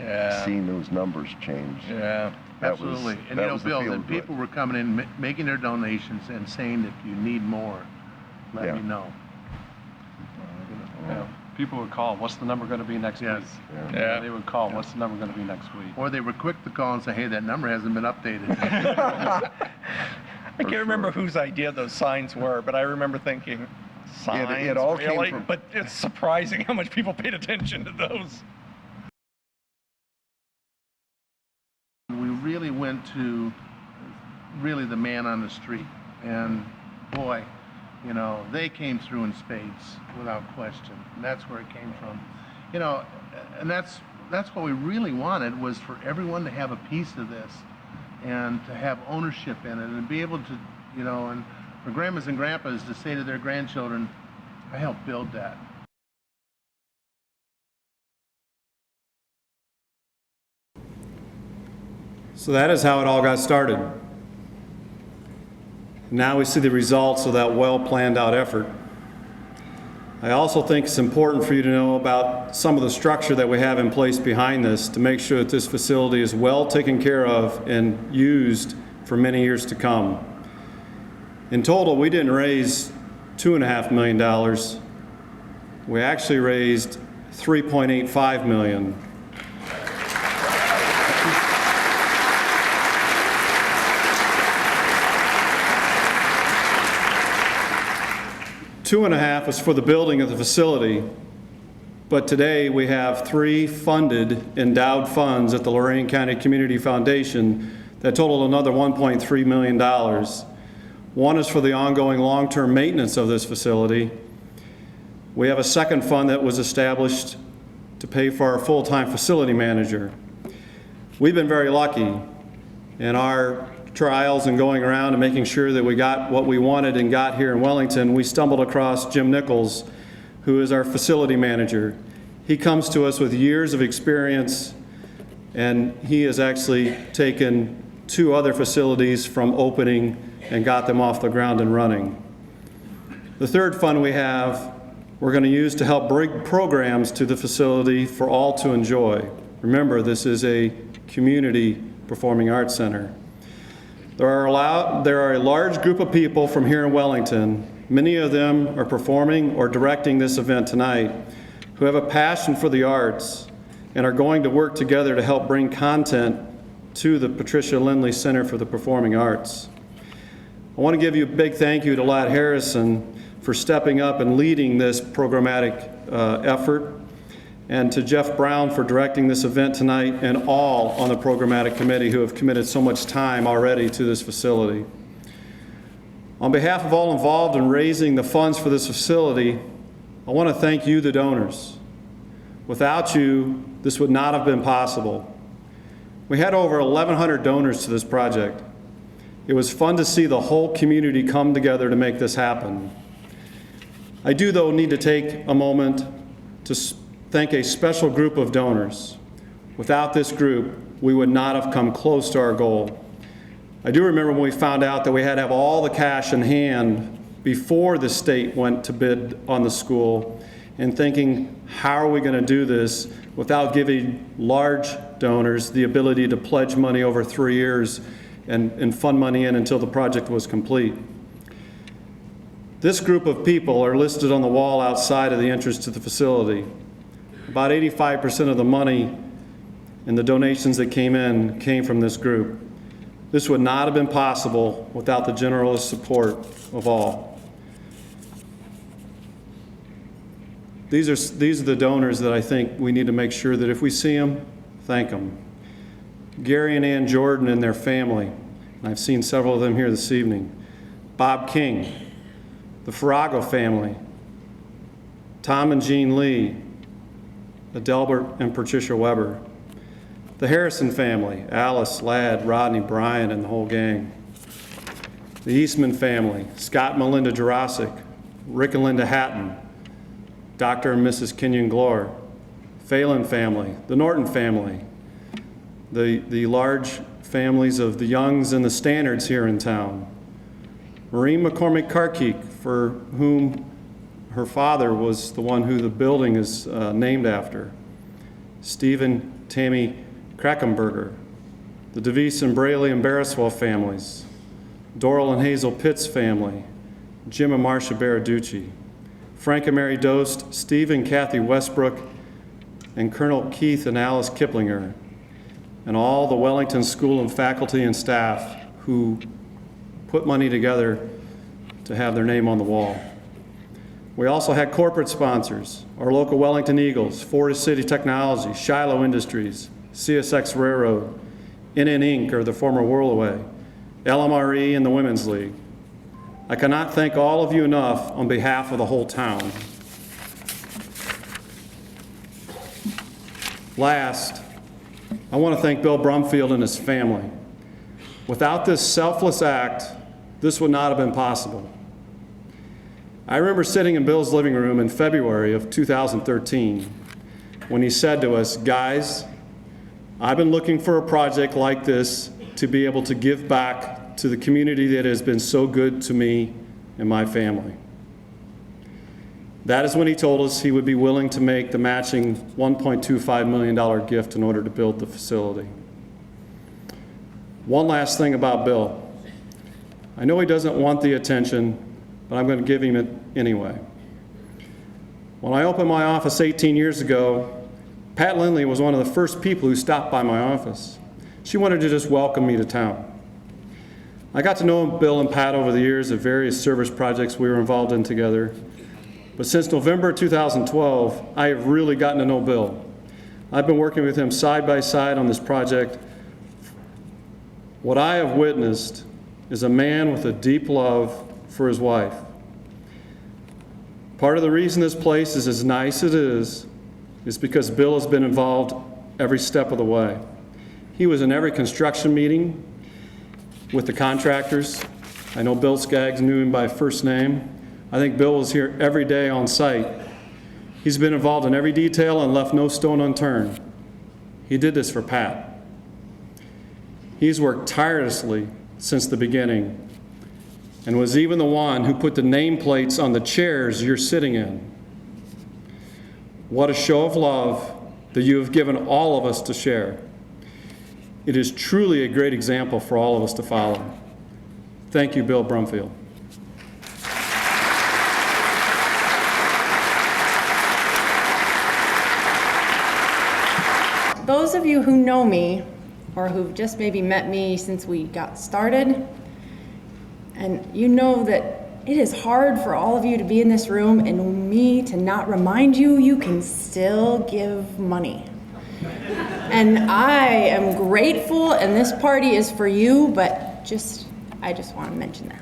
seeing those numbers change. Yeah, absolutely. And you know, Bill, and people were coming in, making their donations and saying, if you need more, let me know. Yeah. People would call, what's the number going to be next week? Yeah. They would call, what's the number going to be next week? Or they were quick to call and say, hey, that number hasn't been updated. I can't remember whose idea those signs were, but I remember thinking, signs, it all really? came from... But it's surprising how much people paid attention to those. We really went to really the man on the street, and boy, you know, they came through in spades without question. And that's where it came from. You know, and that's what we really wanted, was for everyone to have a piece of this and to have ownership in it and be able to, you know, and for grandmas and grandpas to say to their grandchildren, I helped build that. So that is how it all got started. Now we see the results of that well-planned out effort. I also think it's important for you to know about some of the structure that we have in place behind this to make sure that this facility is well taken care of and used for many years to come. In total, we didn't raise $2.5 million. We actually raised $3.85 million. $2.5 million was for the building of the facility, but today we have 3 funded endowed funds at the Lorain County Community Foundation that total another $1.3 million. One is for the ongoing long-term maintenance of this facility. We have a second fund that was established to pay for our full-time facility manager. We've been very lucky in our trials and going around and making sure that we got what we wanted and got here in Wellington. We stumbled across Jim Nichols, who is our facility manager. He comes to us with years of experience, and he has actually taken 2 other facilities from opening and got them off the ground and running. The third fund we have, we're going to use to help bring programs to the facility for all to enjoy. Remember, this is a community performing arts center. There are a large group of people from here in Wellington, many of them are performing or directing this event tonight, who have a passion for the arts and are going to work together to help bring content to the Patricia Lindley Center for the Performing Arts. I want to give you a big thank you to Ladd Harrison for stepping up and leading this programmatic effort, and to Jeff Brown for directing this event tonight, and all on the programmatic committee who have committed so much time already to this facility. On behalf of all involved in raising the funds for this facility, I want to thank you, the donors. Without you, this would not have been possible. We had over 1,100 donors to this project. It was fun to see the whole community come together to make this happen. I do, though, need to take a moment to thank a special group of donors. Without this group, we would not have come close to our goal. I do remember when we found out that we had to have all the cash in hand before the state went to bid on the school, and thinking, how are we going to do this without giving large donors the ability to pledge money over 3 years and fund money in until the project was complete. This group of people are listed on the wall outside of the entrance to the facility. About 85% of the money and the donations that came in came from this group. This would not have been possible without the generous support of all. These are the donors that I think we need to make sure that if we see them, thank them. Gary and Ann Jordan and their family. I've seen several of them here this evening. Bob King, the Farrago family, Tom and Jean Lee, Adelbert and Patricia Weber, the Harrison family, Alice, Ladd, Rodney, Brian, and the whole gang. The Eastman family, Scott and Melinda Jurassic, Rick and Linda Hatton, Dr. and Mrs. Kenyon Glore, Phelan family, the Norton family, the large families of the Youngs and the Standards here in town, Maureen McCormick Karkeek, for whom her father was the one who the building is named after, Stephen, Tammy Krackenberger, the DeVise and Braley and Barriswell families, Doral and Hazel Pitts family, Jim and Marcia Baraducci, Frank and Mary Dost, Steve and Kathy Westbrook, and Colonel Keith and Alice Kiplinger, and all the Wellington School and faculty and staff who put money together to have their name on the wall. We also had corporate sponsors, our local Wellington Eagles, Forest City Technology, Shiloh Industries, CSX Railroad, NN Inc., or the former Whirlaway, LMRE, and the Women's League. I cannot thank all of you enough on behalf of the whole town. Last, I want to thank Bill Brumfield and his family. Without this selfless act, this would not have been possible. I remember sitting in Bill's living room in February of 2013 when he said to us, "Guys, I've been looking for a project like this to be able to give back to the community that has been so good to me and my family." That is when he told us he would be willing to make the matching $1.25 million gift in order to build the facility. One last thing about Bill. I know he doesn't want the attention, but I'm going to give him it anyway. When I opened my office 18 years ago, Pat Lindley was one of the first people who stopped by my office. She wanted to just welcome me to town. I got to know Bill and Pat over the years of various service projects we were involved in together. But since November 2012, I have really gotten to know Bill. I've been working with him side by side on this project. What I have witnessed is a man with a deep love for his wife. Part of the reason this place is as nice as it is because Bill has been involved every step of the way. He was in every construction meeting with the contractors. I know Bill Skaggs knew him by first name. I think Bill was here every day on site. He's been involved in every detail and left no stone unturned. He did this for Pat. He's worked tirelessly since the beginning and was even the one who put the nameplates on the chairs you're sitting in. What a show of love that you have given all of us to share. It is truly a great example for all of us to follow. Thank you, Bill Brumfield. Those of you who know me, or who've just maybe met me since we got started, and you know that it is hard for all of you to be in this room and me to not remind you you can still give money. And I am grateful, and this party is for you, but I just want to mention that.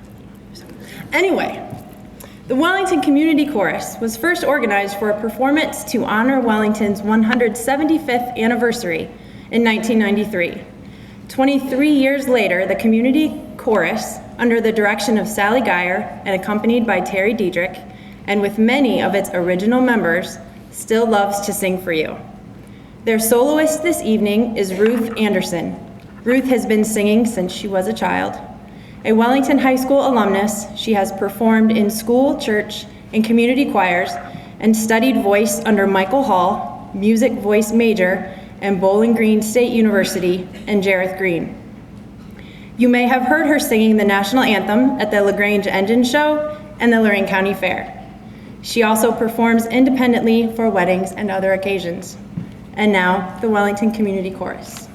So, anyway, the Wellington Community Chorus was first organized for a performance to honor Wellington's 175th anniversary in 1993. 23 years later, the Community Chorus, under the direction of Sally Geyer and accompanied by Terry Diedrich, and with many of its original members, still loves to sing for you. Their soloist this evening is Ruth Anderson. Ruth has been singing since she was a child. A Wellington High School alumnus, she has performed in school, church, and community choirs, and studied voice under Michael Hall, music voice major, and Bowling Green State University, and Jareth Green. You may have heard her singing the national anthem at the LaGrange Engine Show and the Lorraine County Fair. She also performs independently for weddings and other occasions. And now, the Wellington Community Chorus.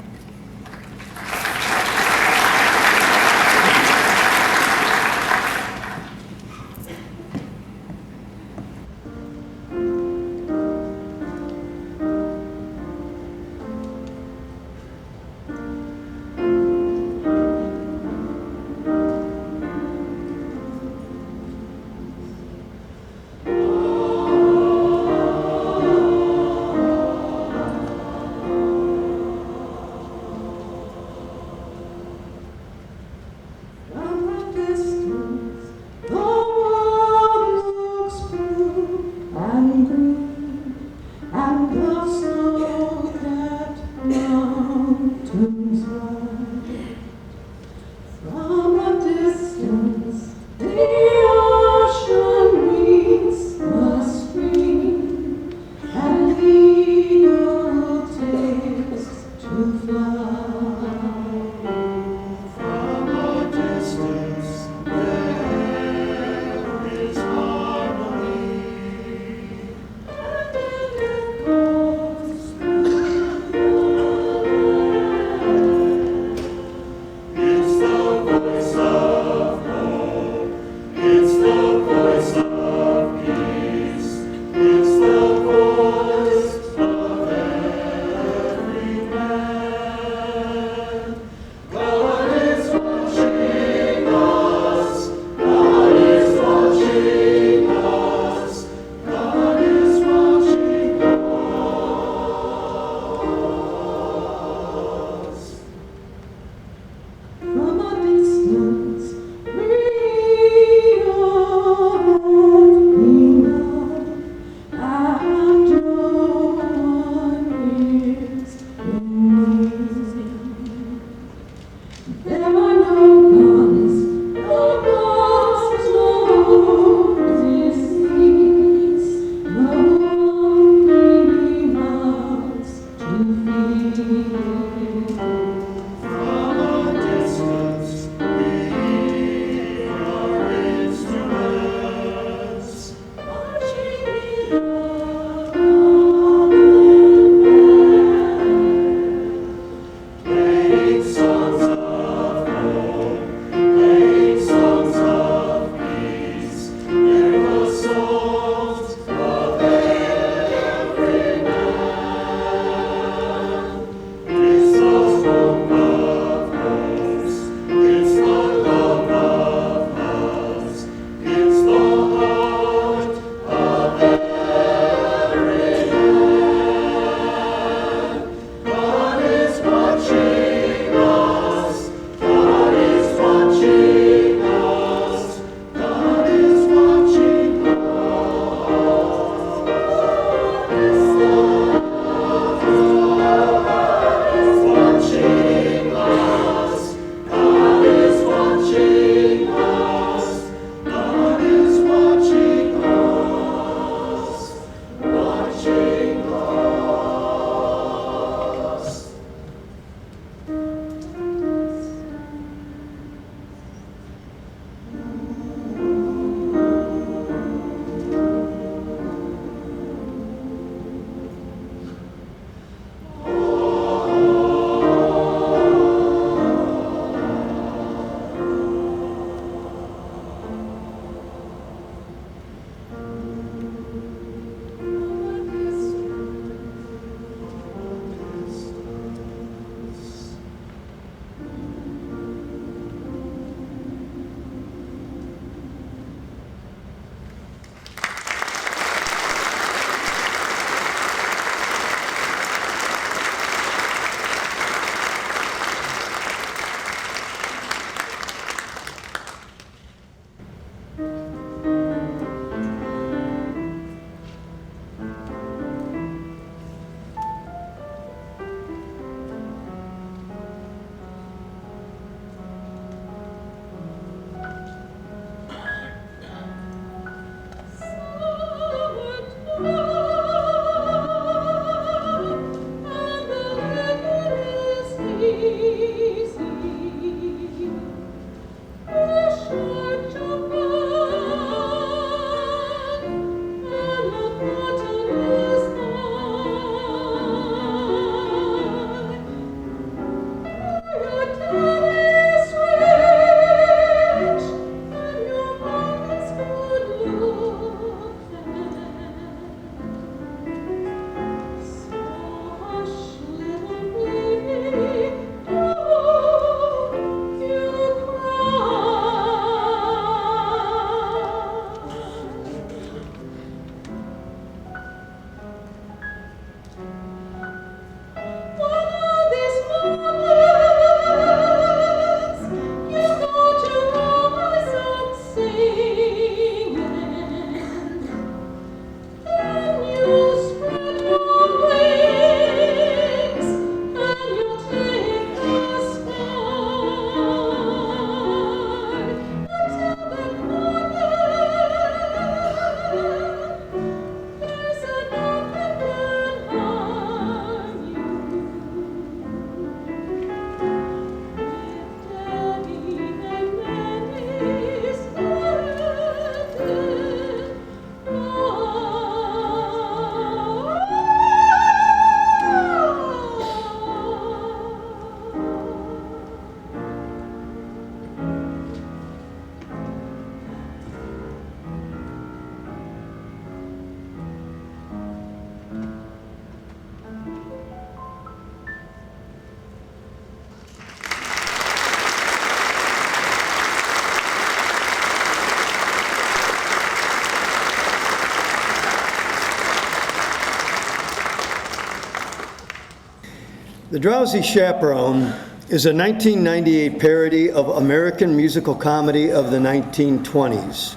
The Drowsy Chaperone is a 1998 parody of American musical comedy of the 1920s.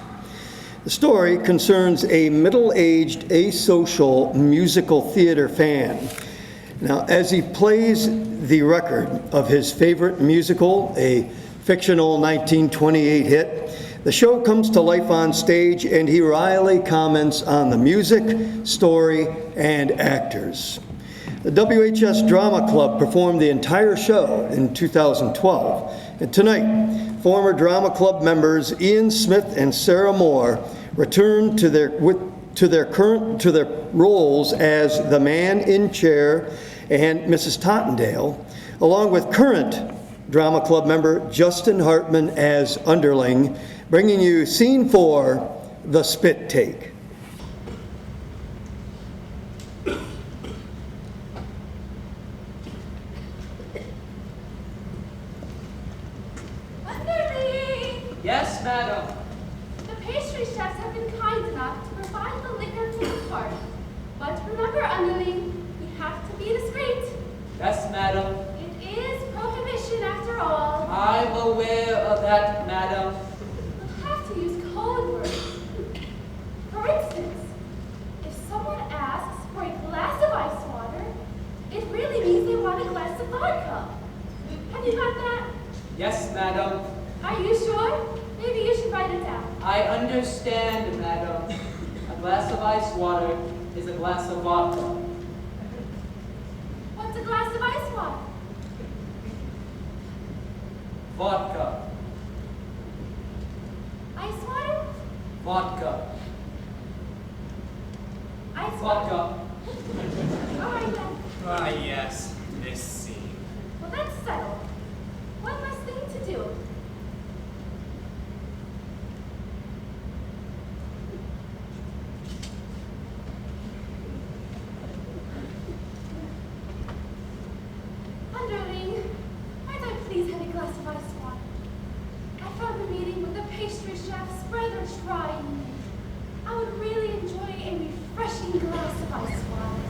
The story concerns a middle-aged, asocial musical theater fan. Now, as he plays the record of his favorite musical, a fictional 1928 hit, the show comes to life on stage and he wryly comments on the music, story, and actors. The WHS Drama Club performed the entire show in 2012. And tonight, former Drama Club members Ian Smith and Sarah Moore return to their roles as the man in chair and Mrs. Tottendale, along with current Drama Club member Justin Hartman as underling, bringing you Scene 4, The Spit Take. Yes, madam. The pastry chefs have been kind enough to provide the liquor for the party. But remember, underling, we have to be discreet. Yes, madam. It is prohibition after all. I'm aware of that, madam. We'll have to use code words. For instance, if someone asks for a glass of ice water, it really means they want a glass of vodka. Have you got that? Yes, madam. Are you sure? Maybe you should write it down. I understand, madam. A glass of ice water is a glass of vodka. What's a glass of ice water? Vodka. Ice water? Vodka. Ice Vodka. All right then. Ah, yes. This scene. Well, that's settled. One less thing to do. Underling, might I please have a glass of ice water? I found the meeting with the pastry chefs rather trying. I would really enjoy a refreshing glass of ice water.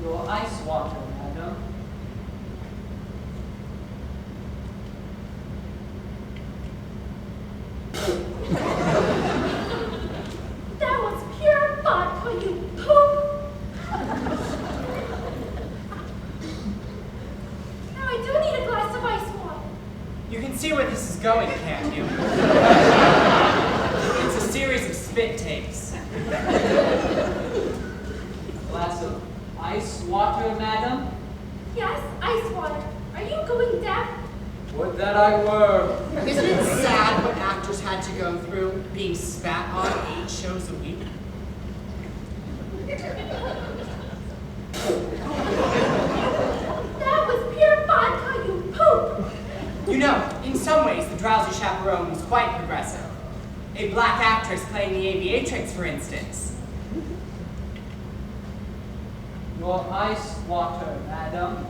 Your ice water, madam. That was pure vodka, you poop! Now I do need a glass of ice water. You can see where this is going, can't you? It's a series of spit takes. A glass of ice water, madam? Yes, ice water. Are you going deaf? Would that I were. Isn't it sad what actors had to go through, being spat on 8 shows a week? That was pure vodka, you poop! You know, in some ways, The Drowsy Chaperone was quite progressive. A black actress playing the aviatrix, for instance. Your ice water, madam.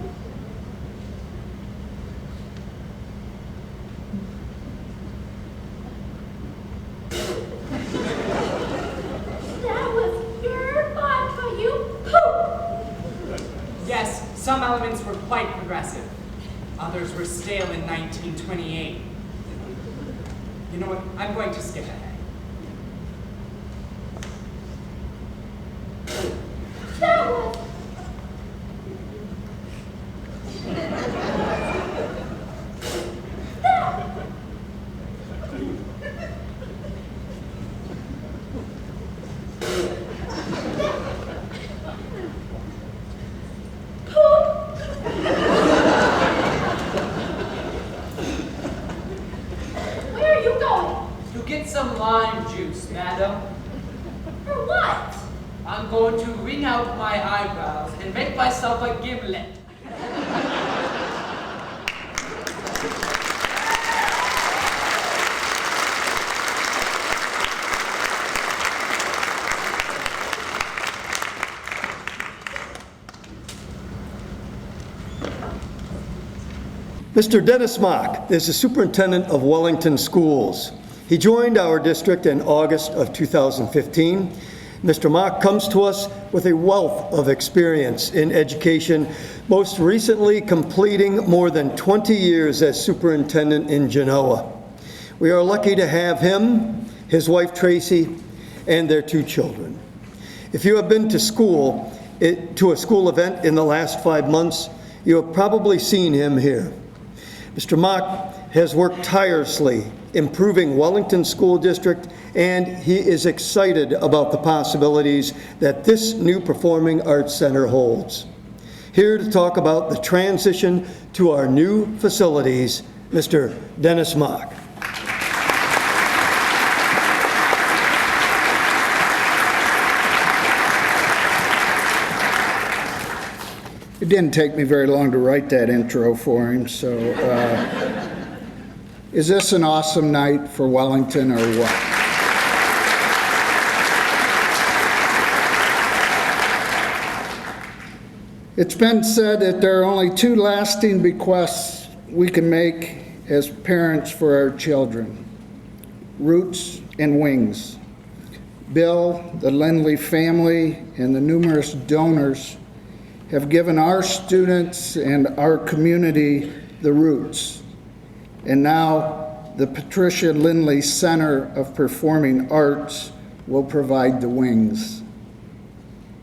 That was pure vodka, you poop! Yes, some elements were quite progressive. Others were stale in 1928. You know what? I'm going to skip ahead. That was... Where are you going? To get some lime juice, madam. For what? I'm going to wring out my eyebrows and make myself a gimlet. Mr. Dennis Mock is the superintendent of Wellington Schools. He joined our district in August of 2015. Mr. Mock comes to us with a wealth of experience in education, most recently completing more than 20 years as superintendent in Genoa. We are lucky to have him, his wife Tracy, and their 2 children. If you have been to a school event in the last 5 months, you have probably seen him here. Mr. Mock has worked tirelessly improving Wellington School District, and he is excited about the possibilities that this new Performing Arts Center holds. Here to talk about the transition to our new facilities, Mr. Dennis Mock. It didn't take me very long to write that intro for him, so is this an awesome night for Wellington or what? It's been said that there are only 2 lasting bequests we can make as parents for our children: roots and wings. Bill, the Lindley family, and the numerous donors have given our students and our community the roots. And now the Patricia Lindley Center of Performing Arts will provide the wings.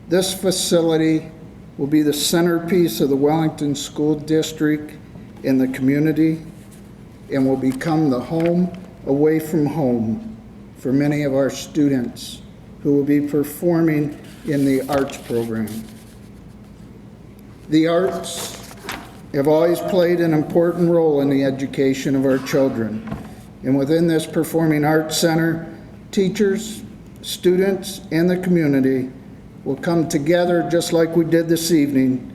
This facility will be the centerpiece of the Wellington School District in the community and will become the home away from home for many of our students who will be performing in the arts program. The arts have always played an important role in the education of our children. And within this Performing Arts Center, teachers, students, and the community will come together just like we did this evening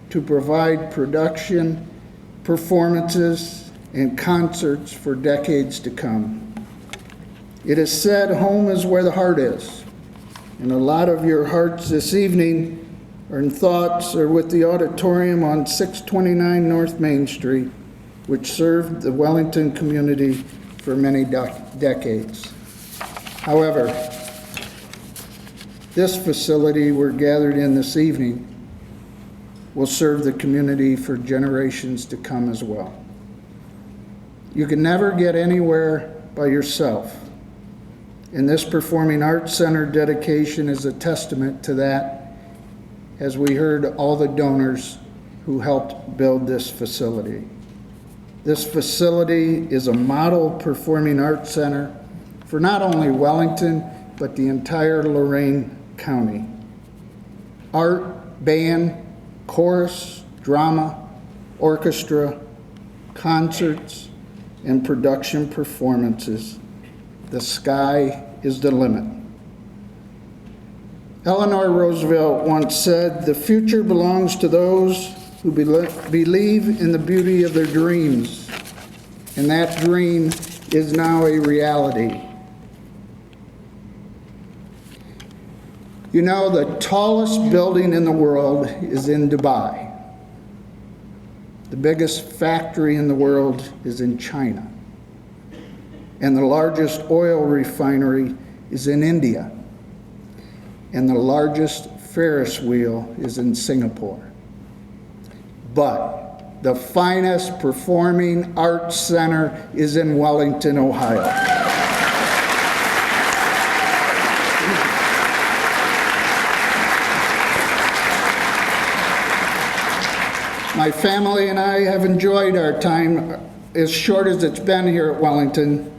to provide production, performances, and concerts for decades to come. It is said home is where the heart is. And a lot of your hearts this evening and thoughts are with the auditorium on 629 North Main Street, which served the Wellington community for many decades. However, this facility we're gathered in this evening will serve the community for generations to come as well. You can never get anywhere by yourself, and this Performing Arts Center dedication is a testament to that, as we heard all the donors who helped build this facility. This facility is a model performing arts center for not only Wellington, but the entire Lorain County. Art, band, chorus, drama, orchestra, concerts, and production performances. The sky is the limit. Eleanor Roosevelt once said, "The future belongs to those who believe in the beauty of their dreams." And that dream is now a reality. You know, the tallest building in the world is in Dubai. The biggest factory in the world is in China. And the largest oil refinery is in India. And the largest Ferris wheel is in Singapore. But the finest performing arts center is in Wellington, Ohio. My family and I have enjoyed our time, as short as it's been here at Wellington,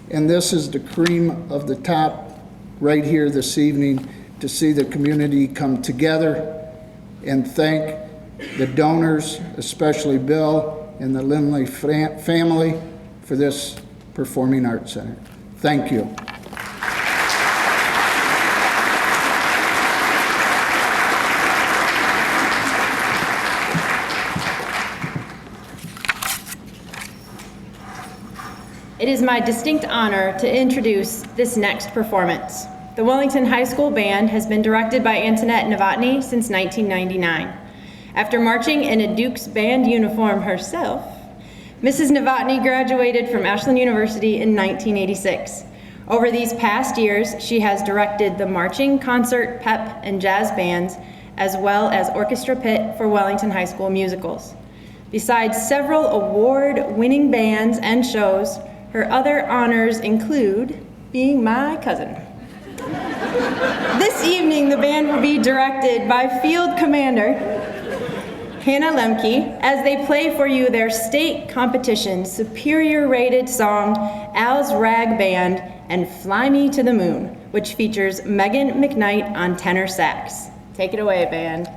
and this is the cream of the top right here this evening, to see the community come together and thank the donors, especially Bill and the Lindley family, for this Performing Arts Center. Thank you. It is my distinct honor to introduce this next performance. The Wellington High School Band has been directed by Antoinette Novotny since 1999. After marching in a Duke's band uniform herself, Mrs. Novotny graduated from Ashland University in 1986. Over these past years, she has directed the marching, concert, pep, and jazz bands, as well as orchestra pit for Wellington High School musicals. Besides several award-winning bands and shows, her other honors include being my cousin. This evening, the band will be directed by Field Commander Hannah Lemke as they play for you their state competition superior rated song, Al's Rag Band and Fly Me to the Moon, which features Megan McKnight on tenor sax. Take it away, band.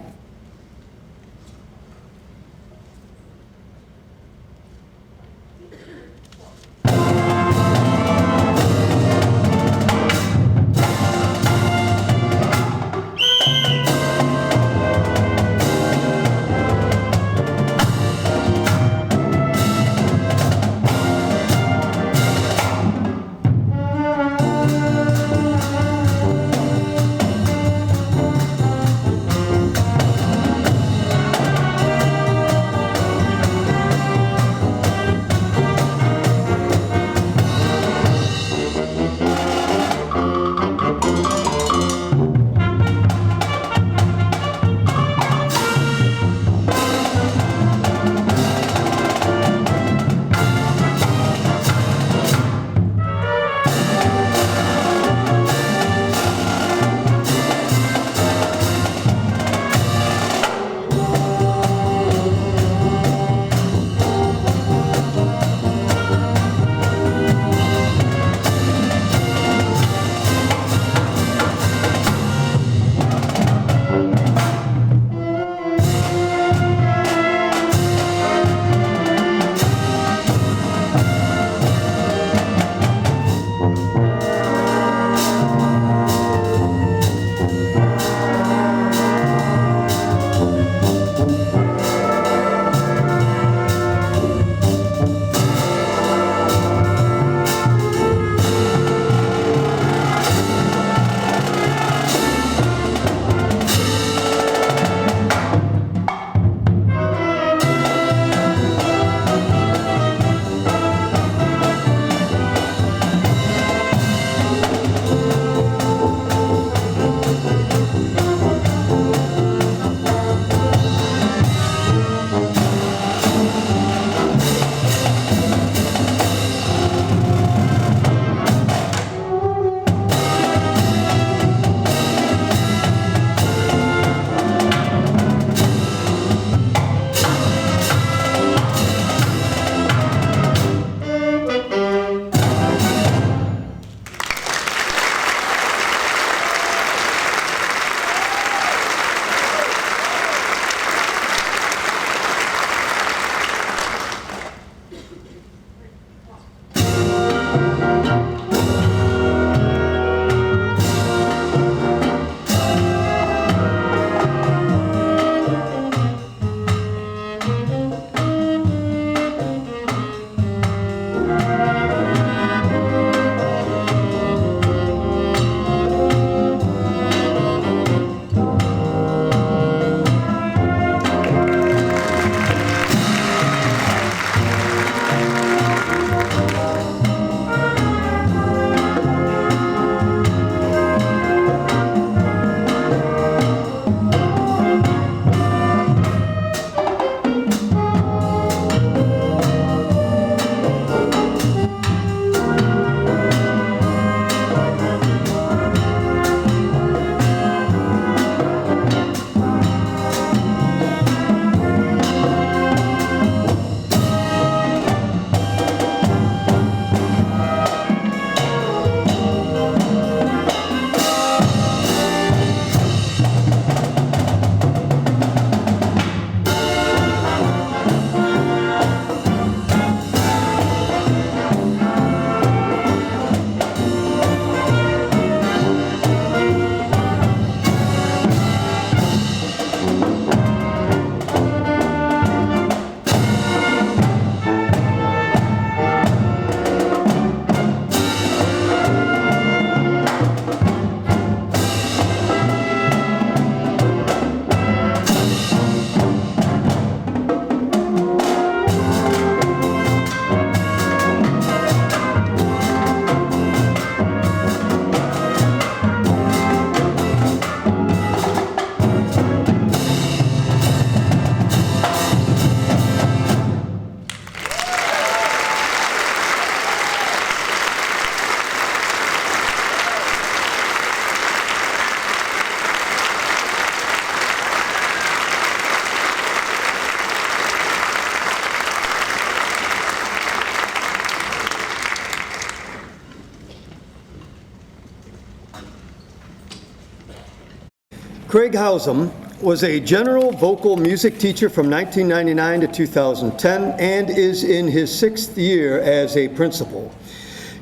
Craig Housum was a general vocal music teacher from 1999 to 2010 and is in his 6th year as a principal.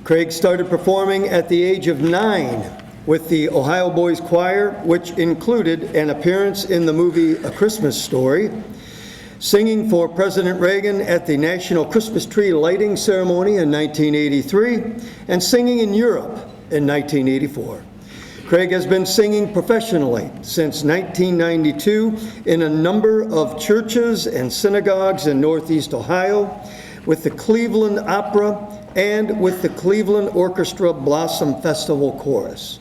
Craig started performing at the age of 9 with the Ohio Boys Choir, which included an appearance in the movie A Christmas Story, singing for President Reagan at the National Christmas Tree Lighting Ceremony in 1983, and singing in Europe in 1984. Craig has been singing professionally since 1992 in a number of churches and synagogues in Northeast Ohio, with the Cleveland Opera and with the Cleveland Orchestra Blossom Festival Chorus.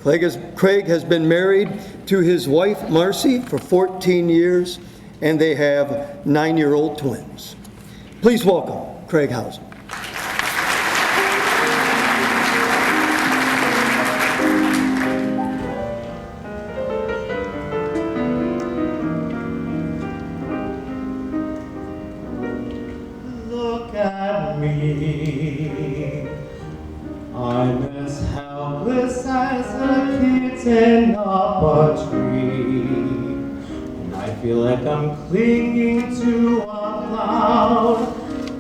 Craig has been married to his wife, Marcy, for 14 years, and they have 9-year-old twins. Please welcome Craig Housum. Look at me, I'm as helpless as a kitten up a tree. I feel like I'm clinging to a cloud.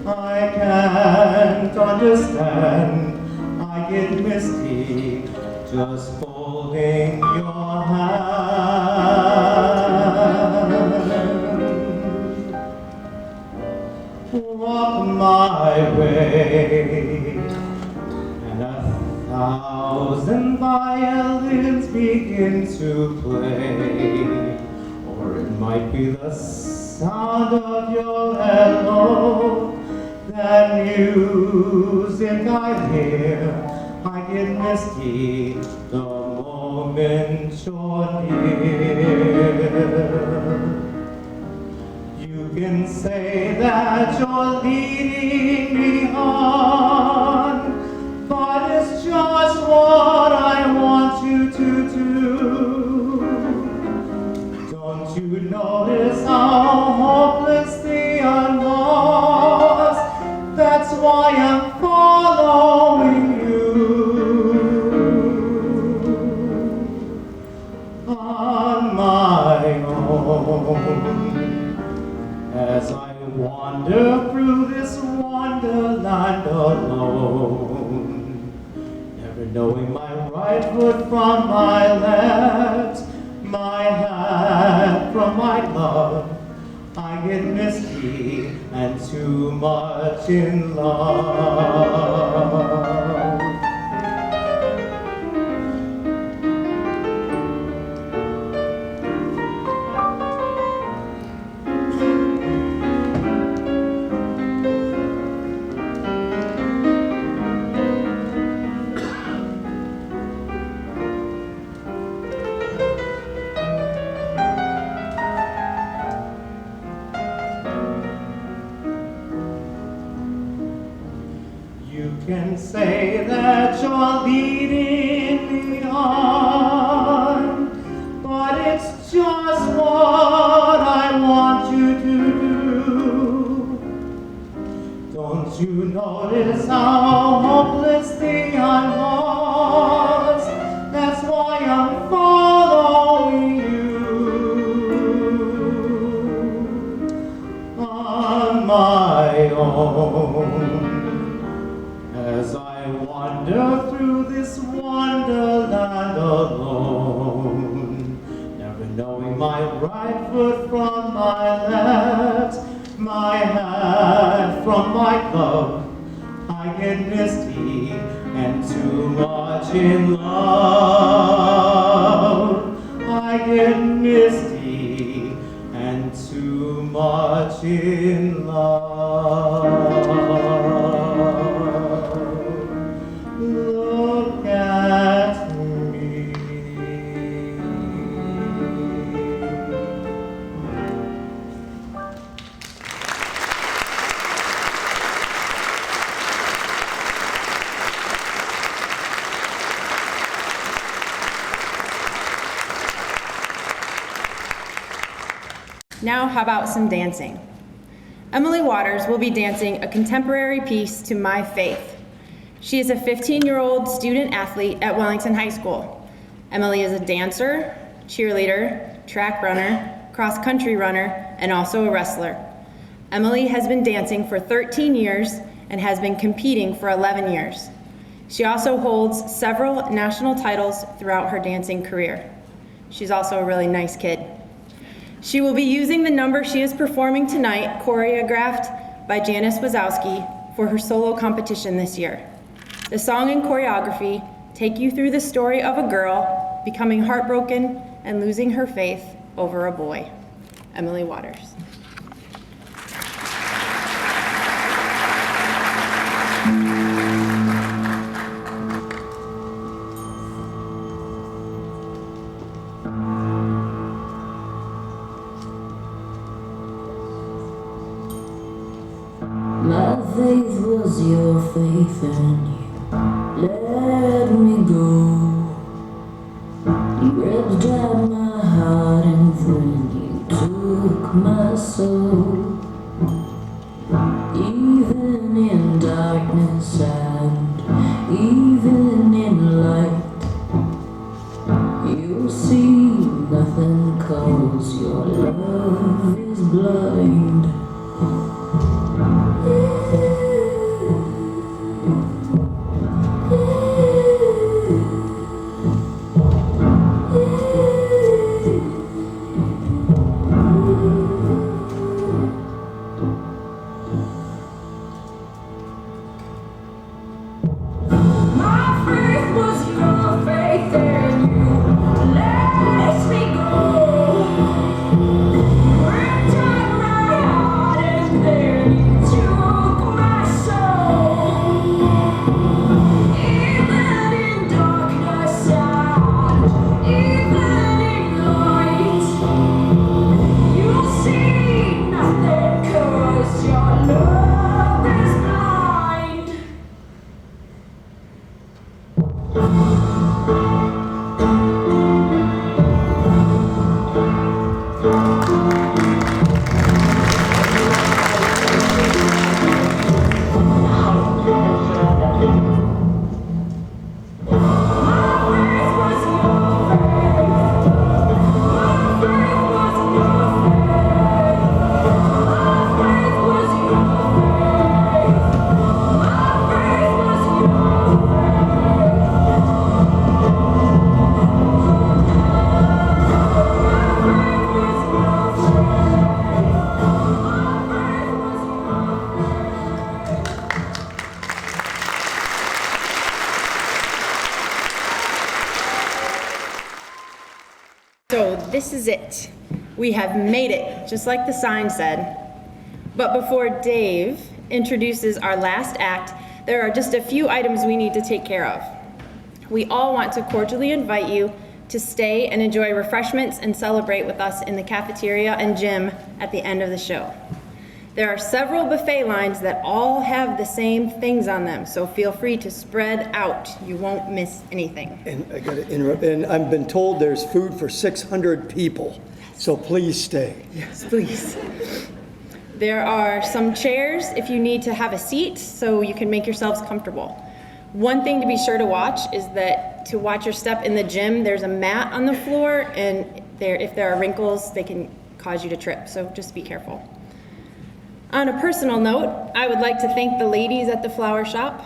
I can't understand. I get misty just holding your hand. Walk my way, and 1,000 violins begin to play. Or it might be the sound of your hello, that music I hear. I get misty the moment you're near. You can say that you're leading me on, but it's just what I want you to do. Don't you notice how hopelessly I'm lost? That's why I'm following you. On my own, as I wander through this wonderland alone, never knowing my right foot from my left, my hand from my glove. I get misty and too much in love. You can say that you're leading me on, but it's just what I want you to do. Don't you notice how hopelessly I'm lost? That's why I'm following you. On my own, as I wander through this wonderland alone, never knowing my right foot from my left, my hand from my glove, I get misty and too much in love. I get misty and too much in love. Look at me. Now, how about some dancing? Emily Waters will be dancing a contemporary piece to My Faith. She is a 15-year-old student athlete at Wellington High School. Emily is a dancer, cheerleader, track runner, cross-country runner, and also a wrestler. Emily has been dancing for 13 years and has been competing for 11 years. She also holds several national titles throughout her dancing career. She's also a really nice kid. She will be using the number she is performing tonight, choreographed by Janice Wazowski, for her solo competition this year. The song and choreography take you through the story of a girl becoming heartbroken and losing her faith over a boy. Emily Waters. My faith was your faith and you let me go. You ripped out my heart and then you took my soul. Even in darkness and even in light, you'll see nothing 'cause your love is blind. So this is it. We have made it, just like the sign said. But before Dave introduces our last act, there are just a few items we need to take care of. We all want to cordially invite you to stay and enjoy refreshments and celebrate with us in the cafeteria and gym at the end of the show. There are several buffet lines that all have the same things on them, so feel free to spread out. You won't miss anything. And I got to interrupt, and I've been told there's food for 600 people, so please stay. Yes, please. There are some chairs if you need to have a seat, so you can make yourselves comfortable. One thing to be sure to watch is that to watch your step in the gym, there's a mat on the floor, and if there are wrinkles, they can cause you to trip, so just be careful. On a personal note, I would like to thank the ladies at the flower shop,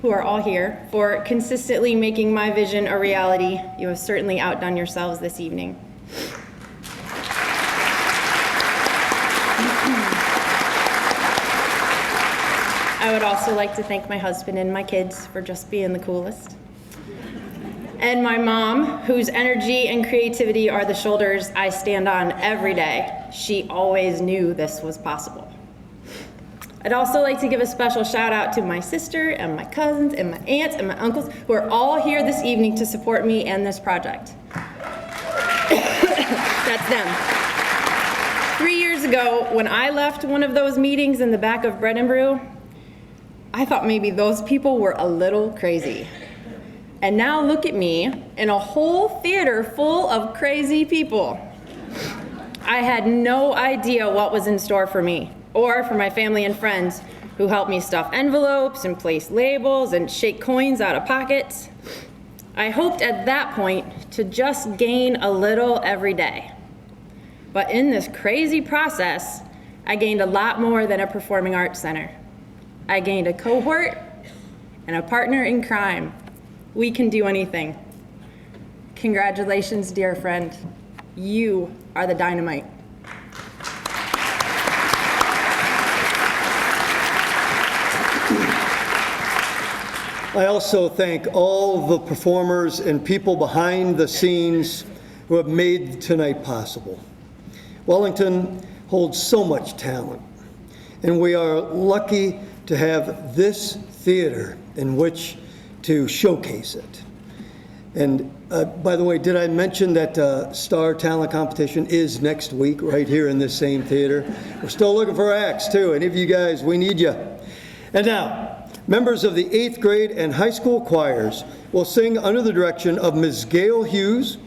who are all here, for consistently making my vision a reality. You have certainly outdone yourselves this evening. I would also like to thank my husband and my kids for just being the coolest. And my mom, whose energy and creativity are the shoulders I stand on every day. She always knew this was possible. I'd also like to give a special shout out to my sister and my cousins and my aunts and my uncles who are all here this evening to support me and this project. That's them. 3 years ago, when I left one of those meetings in the back of Bread and Brew, I thought maybe those people were a little crazy. And now look at me in a whole theater full of crazy people. I had no idea what was in store for me, or for my family and friends who helped me stuff envelopes and place labels and shake coins out of pockets. I hoped at that point to just gain a little every day. But in this crazy process, I gained a lot more than a performing arts center. I gained a cohort and a partner in crime. We can do anything. Congratulations, dear friend. You are the dynamite. I also thank all the performers and people behind the scenes who have made tonight possible. Wellington holds so much talent, and we are lucky to have this theater in which to showcase it. And by the way, did I mention that Star Talent Competition is next week right here in this same theater? We're still looking for acts too. Any of you guys, we need you. And now, members of the 8th grade and high school choirs will sing under the direction of Ms. Gail Hughes.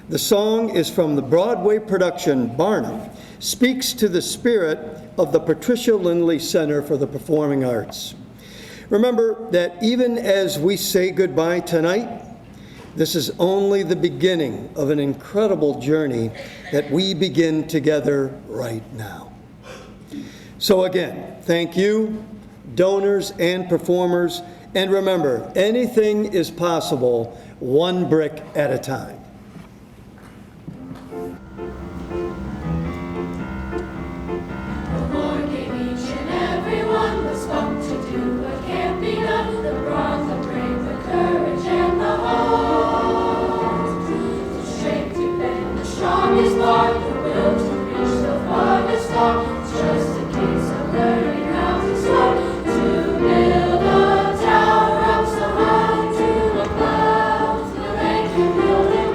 The song is from the Broadway production Barnum, speaks to the spirit of the Patricia Lindley Center for the Performing Arts. Remember that even as we say goodbye tonight, this is only the beginning of an incredible journey that we begin together right now. So again, thank you, donors and performers, and remember, anything is possible one brick at a time. The Lord gave each and every one the spunk to do what can't be done, the brawn, the brave, the courage, and the heart. The strength to bend the strongest part, the will to reach the farthest star. It's just a case of learning how to start. To build a tower up so high to the clouds, the rain can build it.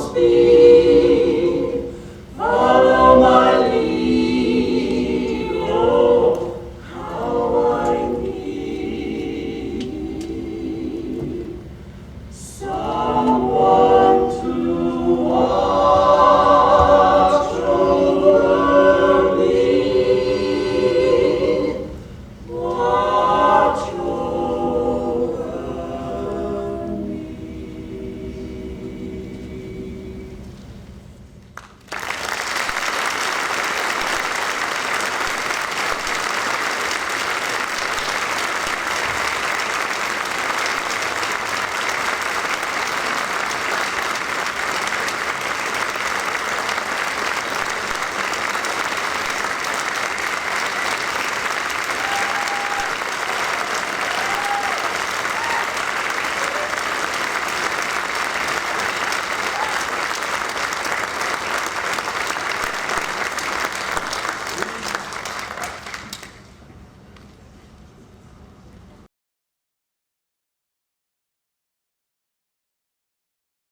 speak.